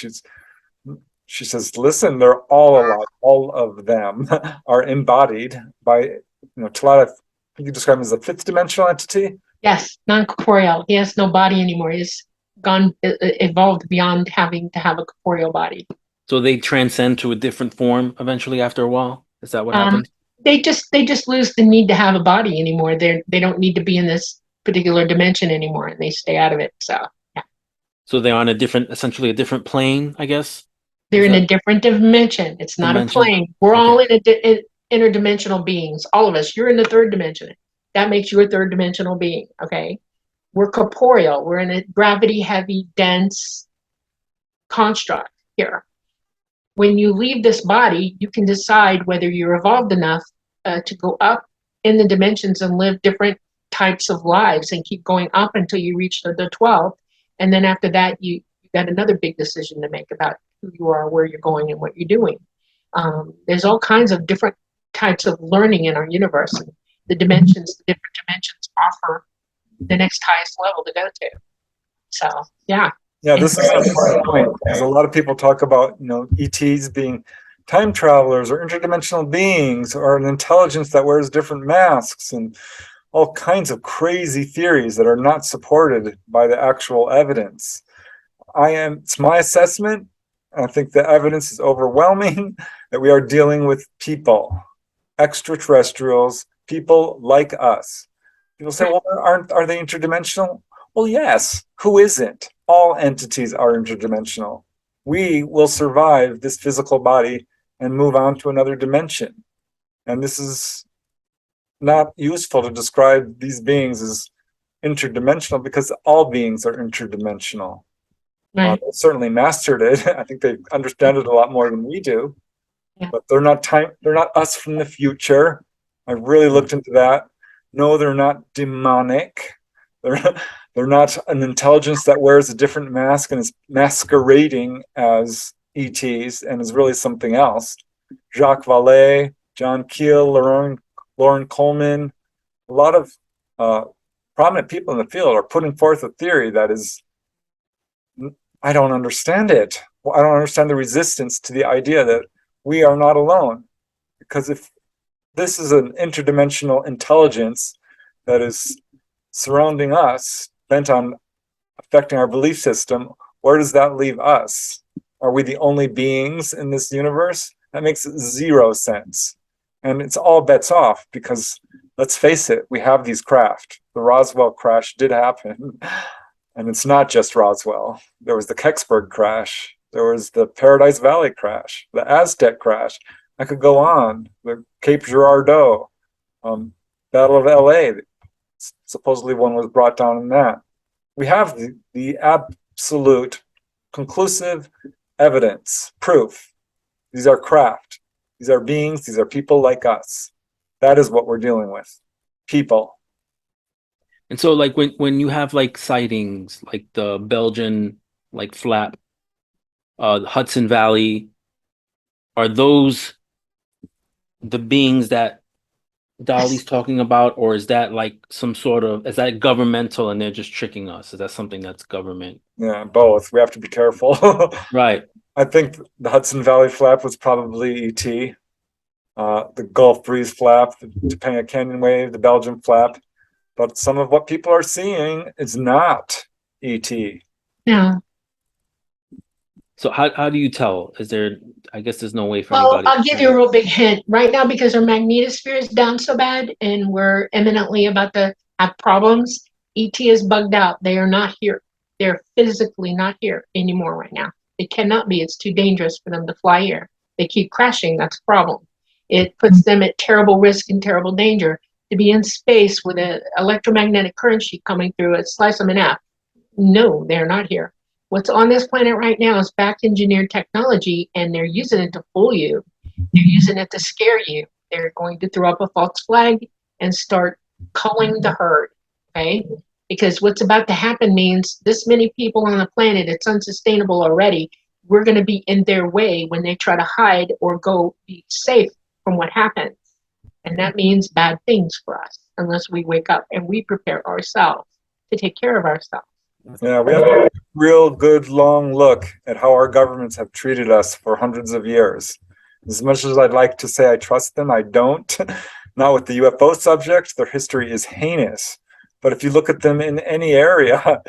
B: She says, listen, they're all alive. All of them are embodied by, Talata, you describe him as a fifth dimensional entity.
C: Yes, non-corporeal. He has no body anymore. He's gone evolved beyond having to have a corporeal body.
A: so they transcend to a different form eventually after a while? Is that what
C: Um,
A: happens?
C: they just lose the need to have a body anymore. They don't need to be in this particular dimension anymore, and they stay out of it. So yeah,
A: So they're on a different, essentially a different plane, I guess.
C: they're
A: Is
C: in a
A: that
C: different dimension. It's not a
A: dimension?
C: plane. We're all
A: Okay.
C: interdimensional beings. All of us. You're in the third dimension. That makes you a third dimensional being. Okay, we're corporeal. We're in a gravity-heavy, dense construct here. When you leave this body, you can decide whether you're evolved enough to go up in the dimensions and live different types of lives and keep going up until you reach the 12th. And then after that, you got another big decision to make about who you are, where you're going, and what you're doing. There's all kinds of different types of learning in our universe. And the different dimensions offer the next highest level to go to. So, yeah.
B: Yeah, this is an important point because a lot of people talk about, ETs being time travelers or interdimensional beings or an intelligence that wears different masks and all kinds of crazy theories that are not supported by the actual evidence. It's my assessment. I think the evidence is overwhelming that we are dealing with people, extraterrestrials, people like us. People say, well, are they interdimensional? Well, yes. Who isn't? All entities are interdimensional. We will survive this physical body and move on to another dimension. And this is not useful to describe these beings as interdimensional because all beings are interdimensional.
C: Right.
B: They certainly mastered it. I think they understand it a lot more than we do.
C: Yeah.
B: But they're not us from the future. I've really looked into that. No, they're not demonic. They're not an intelligence that wears a different mask and is masquerading as ETs and is really something else. Jacques Vallée, John Keel, Lauren Coleman, a lot of prominent people in the field are putting forth a theory that is, I don't understand it. I don't understand the resistance to the idea that we are not alone. Because if this is an interdimensional intelligence that is surrounding us, bent on affecting our belief system, where does that leave us? Are we the only beings in this universe? That makes zero sense. And it's all bets off because let's face it, we have these craft. The Roswell crash did happen. And it's not just Roswell. There was the Kecksburg crash. There was the Paradise Valley crash, the Aztec crash. I could go on. The Cape Girardeau, Battle of LA. Supposedly one was brought down in that. We have the absolute conclusive evidence, proof. These are craft. These are beings. These are people like us. That is what we're dealing with. People.
A: And so like when you have like sightings, like the Belgian like flap, Hudson Valley, are those the beings that Dolly's talking about, or is that like is that governmental and they're just tricking us? Is that something that's government?
B: Yeah, both. We have to be careful.
A: Right.
B: I think the Hudson Valley flap was probably ET. The Gulf Breeze flap, the Topanga Canyon wave, the Belgian flap. But some of what people are seeing is not ET.
C: No.
A: So how do you tell? I guess there's no way for
C: Well,
A: anybody
C: I'll
A: to
C: give you a
A: tell.
C: real big hint. Right now, because our magnetosphere is down so bad and we're imminently about to have problems, ET is bugged out. They are not here. They're physically not here anymore right now. They cannot be. It's too dangerous for them to fly here. They keep crashing. That's a problem. It puts them at terrible risk and terrible danger to be in space with an electromagnetic current sheet coming through it, slice them in half. No, they're not here. What's on this planet right now is back engineered technology, and they're using it to fool you. They're using it to scare you. They're going to throw up a false flag and start culling the herd, okay? Because what's about to happen means this many people on the planet, it's unsustainable already. We're going to be in their way when they try to hide or go be safe from what happens. And that means bad things for us unless we wake up and we prepare ourselves to take care of ourselves.
B: Yeah, we have to take a real good long look at how our governments have treated us for hundreds of years. As much as I'd like to say I trust them, I don't. Not with the UFO subject, their history is heinous. But if you look at them in any area,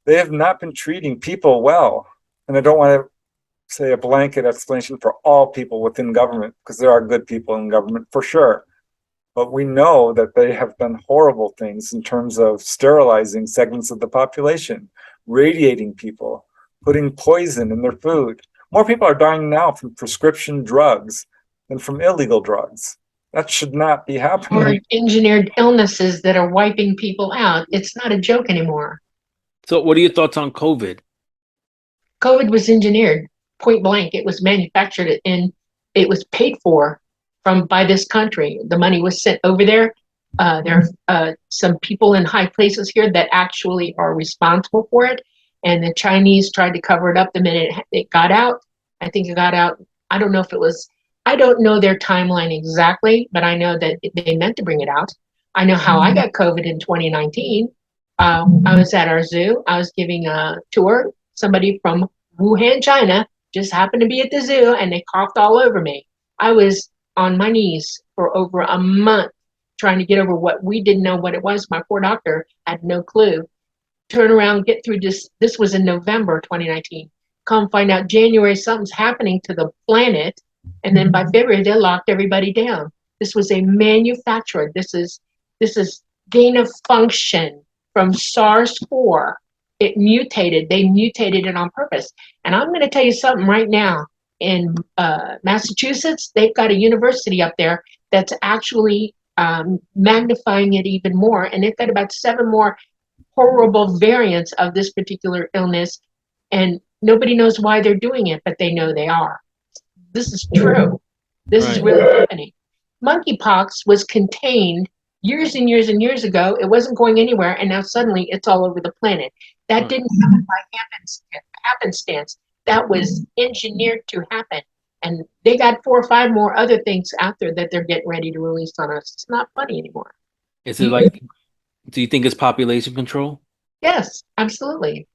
B: they have not been treating people well. And I don't want to say a blanket explanation for all people within government, because there are good people in government for sure. But we know that they have done horrible things in terms of sterilizing segments of the population, radiating people, putting poison in their food. More people are dying now from prescription drugs than from illegal drugs. That should not be
C: Or
B: happening.
C: engineered illnesses that are wiping people out. It's not a joke anymore.
A: So, what are your thoughts on COVID?
C: COVID was engineered, point blank. It was manufactured and it was paid for by this country. The money was sent over there. There are some people in high places here that actually are responsible for it. And the Chinese tried to cover it up the minute it got out. I think it got out. I don't know if it was, I don't know their timeline exactly, but I know that they meant to bring it out. I know how I got COVID in 2019. I was at our zoo. I was giving a tour. Somebody from Wuhan, China, just happened to be at the zoo and they coughed all over me. I was on my knees for over a month trying to get over what we didn't know what it was. My poor doctor had no clue. Turn around, get through this. This was in November 2019. Come find out January something's happening to the planet. And then by February, they locked everybody down. This was a manufacturer. This is gain of function from SARS-4. It mutated. They mutated it on purpose. And I'm going to tell you something right now. In Massachusetts, they've got a university up there that's actually magnifying it even more. And they've got about 7 more horrible variants of this particular illness. And nobody knows why they're doing it, but they know they are. This is true. This is really happening. Monkeypox was contained years and years and years ago. It wasn't going anywhere, and now suddenly it's all over the planet. That didn't happen by happenstance. That was engineered to happen. And they got 4 or 5 more other things out there that they're getting ready to release on us. It's not funny anymore.
A: Is it like, do you think it's population control?
C: Yes, absolutely.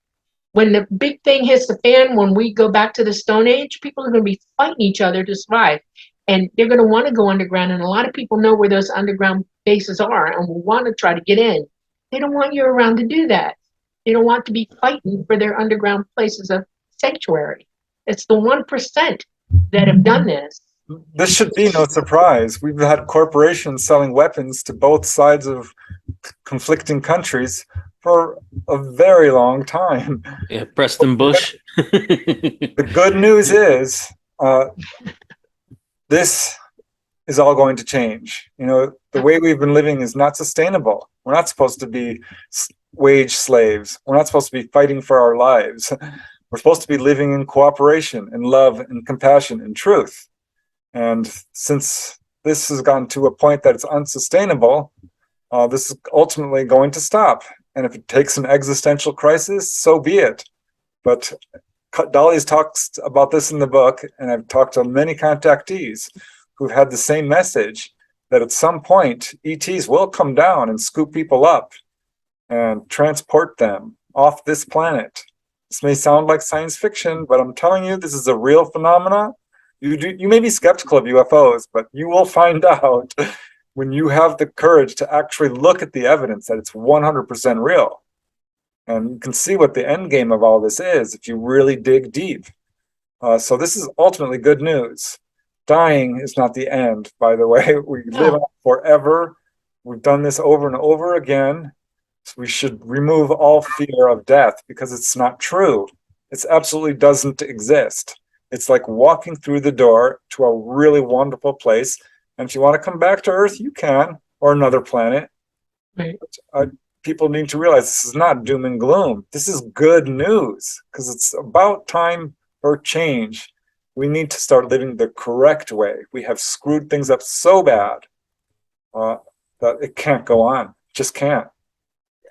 C: When the big thing hits the fan, when we go back to the Stone Age, people are going to be fighting each other to survive. And they're going to want to go underground. And a lot of people know where those underground bases are and will want to try to get in. They don't want you around to do that. They don't want to be fighting for their underground places of sanctuary. It's the 1% that have done this.
B: This should be no surprise. We've had corporations selling weapons to both sides of conflicting countries for a very long time.
A: Yeah, Preston Bush.
B: The good news is this is all going to change. You know, the way we've been living is not sustainable. We're not supposed to be wage slaves. We're not supposed to be fighting for our lives. We're supposed to be living in cooperation and love and compassion and truth. And since this has gotten to a point that it's unsustainable, this is ultimately going to stop. And if it takes an existential crisis, so be it. But Dolly's talked about this in the book, and I've talked to many contactees who've had the same message, that at some point, ETs will come down and scoop people up and transport them off this planet. This may sound like science fiction, but I'm telling you, this is a real phenomena. You may be skeptical of UFOs, but you will find out when you have the courage to actually look at the evidence that it's 100% real. And you can see what the end game of all this is if you really dig deep. So this is ultimately good news. Dying is not the end, by the way. We live on forever. We've done this over and over again. So we should remove all fear of death because it's not true. It absolutely doesn't exist. It's like walking through the door to a really wonderful place. And if you want to come back to Earth, you can, or another planet.
C: Right.
B: People need to realize this is not doom and gloom. This is good news because it's about time for change. We need to start living the correct way. We have screwed things up so bad that it can't go on. just can't.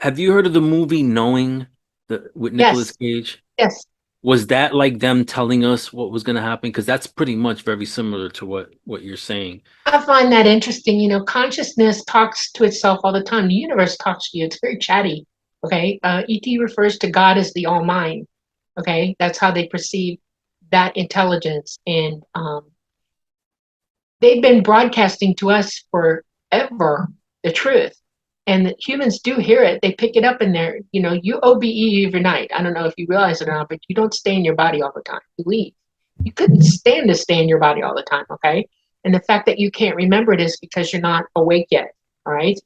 A: Have you heard of the movie Knowing, with Nicolas
C: Yes,
A: Cage?
C: yes.
A: Was that like them telling us what was going to happen? Because that's pretty much very similar to what you're saying.
C: I find that interesting. You know, consciousness talks to itself all the time. The universe talks to you. It's very chatty. Okay. ET refers to God as the All Mind. Okay. That's how they perceive that intelligence. And they've been broadcasting to us forever the truth. And humans do hear it. They pick it up in there. You know, you OBE every night. I don't know if you realize it or not, but you don't stay in your body all the time. You leave. You couldn't stand to stay in your body all the time, okay? And the fact that you can't remember it is because you're not awake yet, all right?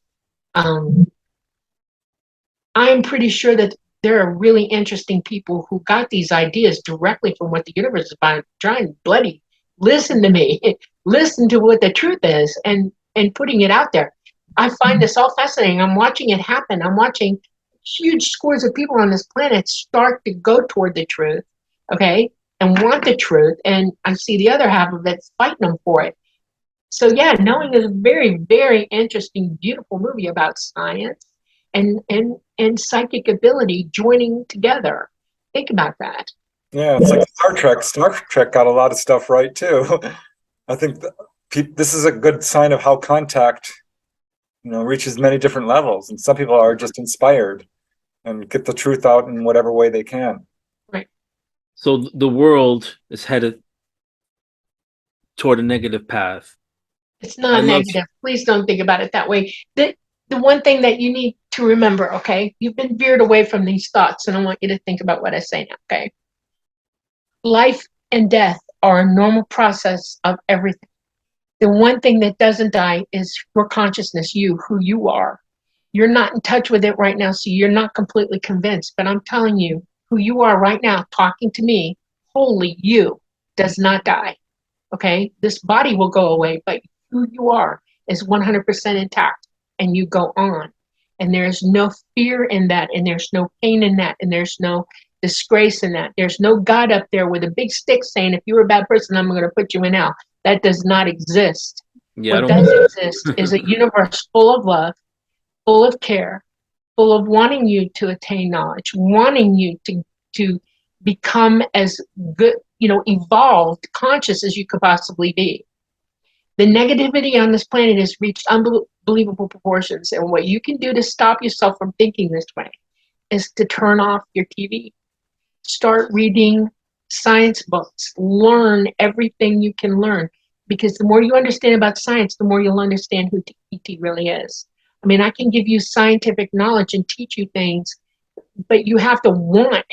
C: I'm pretty sure that there are really interesting people who got these ideas directly from what the universe is by trying bloody listen to me, listen to what the truth is, and putting it out there. I find this all fascinating. I'm watching it happen. I'm watching huge scores of people on this planet start to go toward the truth, okay, and want the truth, and I see the other half of it fighting them for it. So yeah, Knowing is a very, very interesting, beautiful movie about science and psychic ability joining together. Think about that.
B: Yeah, it's like Star Trek. Star Trek got a lot of stuff right too. I think this is a good sign of how contact, reaches many different levels, and some people are just inspired and get the truth out in whatever way they can.
C: Right.
A: So the world is headed toward a negative path.
C: It's
A: I
C: not
A: love
C: negative. Please don't think about it that way. The one thing that you need to remember, okay, you've been veered away from these thoughts, and I want you to think about what I say now, okay? Life and death are a normal process of everything. The one thing that doesn't die is your consciousness, you, who you are. You're not in touch with it right now, so you're not completely convinced. But I'm telling you, who you are right now, talking to me, wholly you, does not die. Okay? This body will go away, but who you are is 100% intact, and you go on. And there's no fear in that, and there's no pain in that, and there's no disgrace in that. There's no God up there with a big stick saying, if you're a bad person, I'm going to put you in hell. That does not exist.
A: Yeah, I
C: What
A: don't
C: does
A: believe
C: exist is a universe full of love, full of care, full of wanting you to attain knowledge, wanting you to become as good, evolved, conscious as you could possibly be. The negativity on this planet has reached unbelievable proportions, and what you can do to stop yourself from thinking this way is to turn off your TV, start reading science books, learn everything you can learn, because the more you understand about science, the more you'll understand who ET really is. I mean, I can give you scientific knowledge and teach you things, but you have to want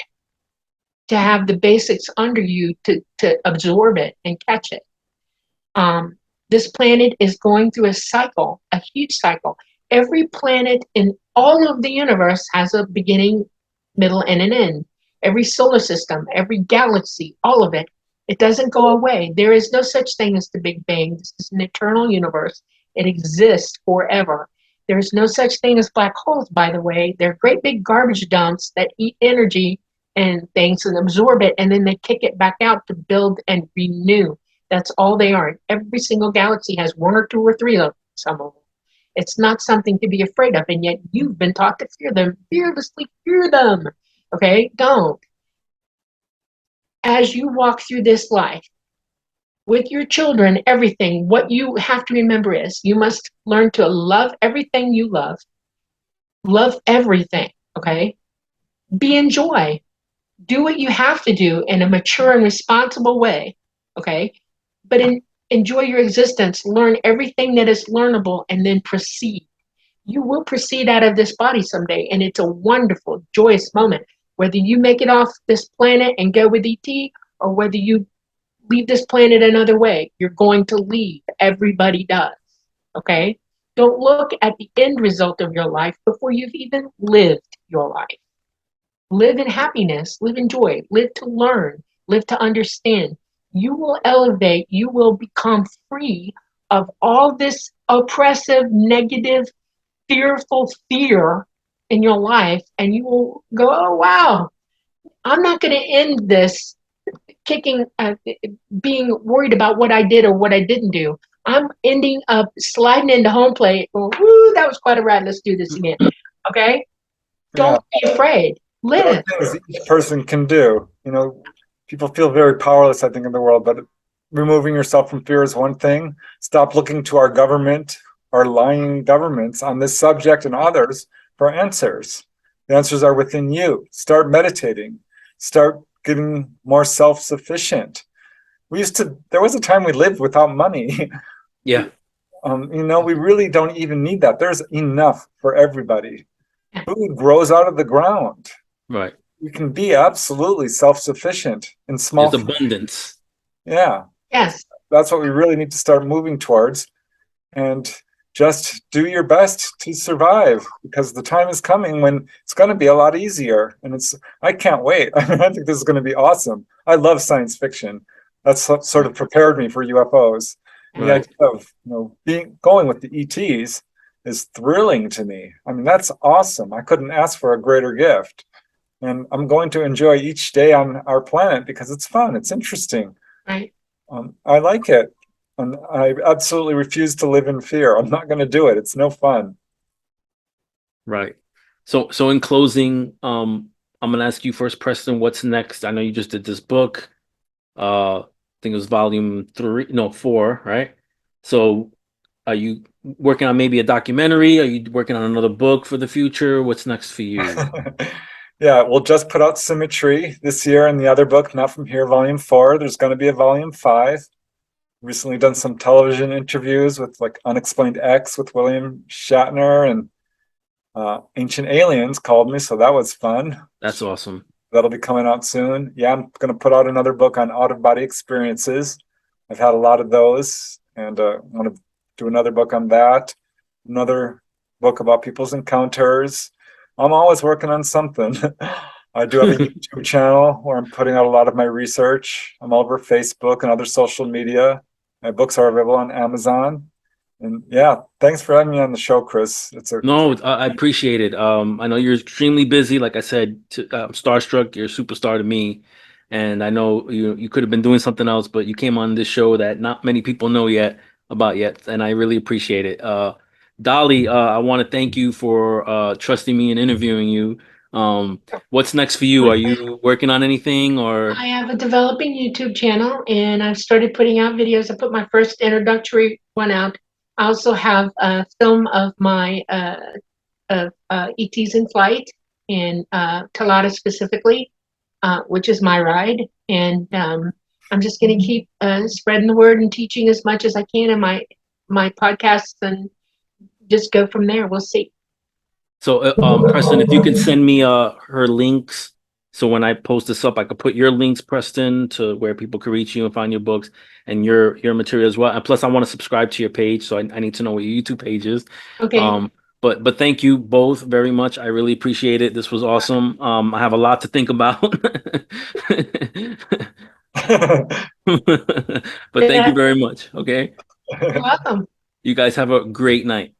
C: to have the basics under you to absorb it and catch it. This planet is going through a cycle, a huge cycle. Every planet in all of the universe has a beginning, middle, and an end. Every solar system, every galaxy, all of it. It doesn't go away. There is no such thing as the Big Bang. This is an eternal universe. It exists forever. There is no such thing as black holes, by the way. They're great big garbage dumps that eat energy and things and absorb it, and then they kick it back out to build and renew. That's all they are. Every single galaxy has one or two or three of them, some of them. It's not something to be afraid of, and yet you've been taught to fear them. Fearlessly fear them. Okay? Don't. As you walk through this life, with your children, everything, what you have to remember is you must learn to love everything you love. Love everything, okay? Be in joy. Do what you have to do in a mature and responsible way, okay? But enjoy your existence. Learn everything that is learnable and then proceed. You will proceed out of this body someday, and it's a wonderful, joyous moment. Whether you make it off this planet and go with ET, or whether you leave this planet another way, you're going to leave. Everybody does, okay? Don't look at the end result of your life before you've even lived your life. Live in happiness, live in joy, live to learn, live to understand. You will elevate, you will become free of all this oppressive, negative, fearful fear in your life, and you will go, oh, wow, I'm not going to end this being worried about what I did or what I didn't do. I'm ending up sliding into home plate. Well, woo, that was quite a ride. Let's do this again. Okay? Don't be afraid.
B: There are
C: Live.
B: things that each person can do. You know, people feel very powerless, I think, in the world, but removing yourself from fear is one thing. Stop looking to our government, our lying governments on this subject and others for answers. The answers are within you. Start meditating. Start getting more self-sufficient. There was a time we lived without money.
A: Yeah.
B: You know, we really don't even need that. There's enough for everybody. Food grows out of the ground.
A: Right.
B: You can be absolutely self-sufficient in small
A: There's abundance.
B: Yeah.
C: Yes.
B: That's what we really need to start moving towards. And just do your best to survive, because the time is coming when it's going to be a lot easier. And I can't wait. I think this is going to be awesome. I love science fiction. That's what sort of prepared me for UFOs. And the idea of, going with the ETs is thrilling to me. I mean, that's awesome. I couldn't ask for a greater gift. And I'm going to enjoy each day on our planet because it's fun. It's interesting.
C: Right.
B: I like it. And I absolutely refuse to live in fear. I'm not going to do it. It's no fun.
A: Right. So in closing, I'm going to ask you first, Preston, what's next? I know you just did this book. I think it was volume 4, right? So are you working on maybe a documentary? Are you working on another book for the future? What's next for you?
B: Yeah, we'll just put out Symmetry this year, and the other book, Not From Here, volume 4. There's going to be a volume 5. Recently done some television interviews with like Unexplained X with William Shatner, and Ancient Aliens called me, so that was fun.
A: That's awesome.
B: That'll be coming out soon. Yeah, I'm going to put out another book on out-of-body experiences. I've had a lot of those, and I want to do another book on that. Another book about people's encounters. I'm always working on something. I do have a YouTube channel where I'm putting out a lot of my research. I'm all over Facebook and other social media. My books are available on Amazon. And yeah, thanks for having me on the show, Chris.
A: No, I appreciate it. I know you're extremely busy. Like I said, I'm starstruck. You're a superstar to me. And I know you could have been doing something else, but you came on this show that not many people know about yet. And I really appreciate it. Dolly, I want to thank you for trusting me and interviewing you. What's next for you? Are you working on anything or?
C: I have a developing YouTube channel, and I've started putting out videos. I put my first introductory one out. I also have a film of my ETs in flight in Talata specifically, which is my ride. And I'm just going to keep spreading the word and teaching as much as I can in my podcasts, and just go from there. We'll see.
A: So, Preston, if you can send me her links, so when I post this up, I could put your links, Preston, to where people can reach you and find your books and your material as well. And plus, I want to subscribe to your page, so I need to know what your YouTube page is.
C: Okay.
A: But thank you both very much. I really appreciate it. This was awesome. I have a lot to think about. But thank you very much. Okay.
C: You're welcome.
A: You guys have a great night.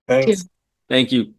B: Thanks.
A: Thank you.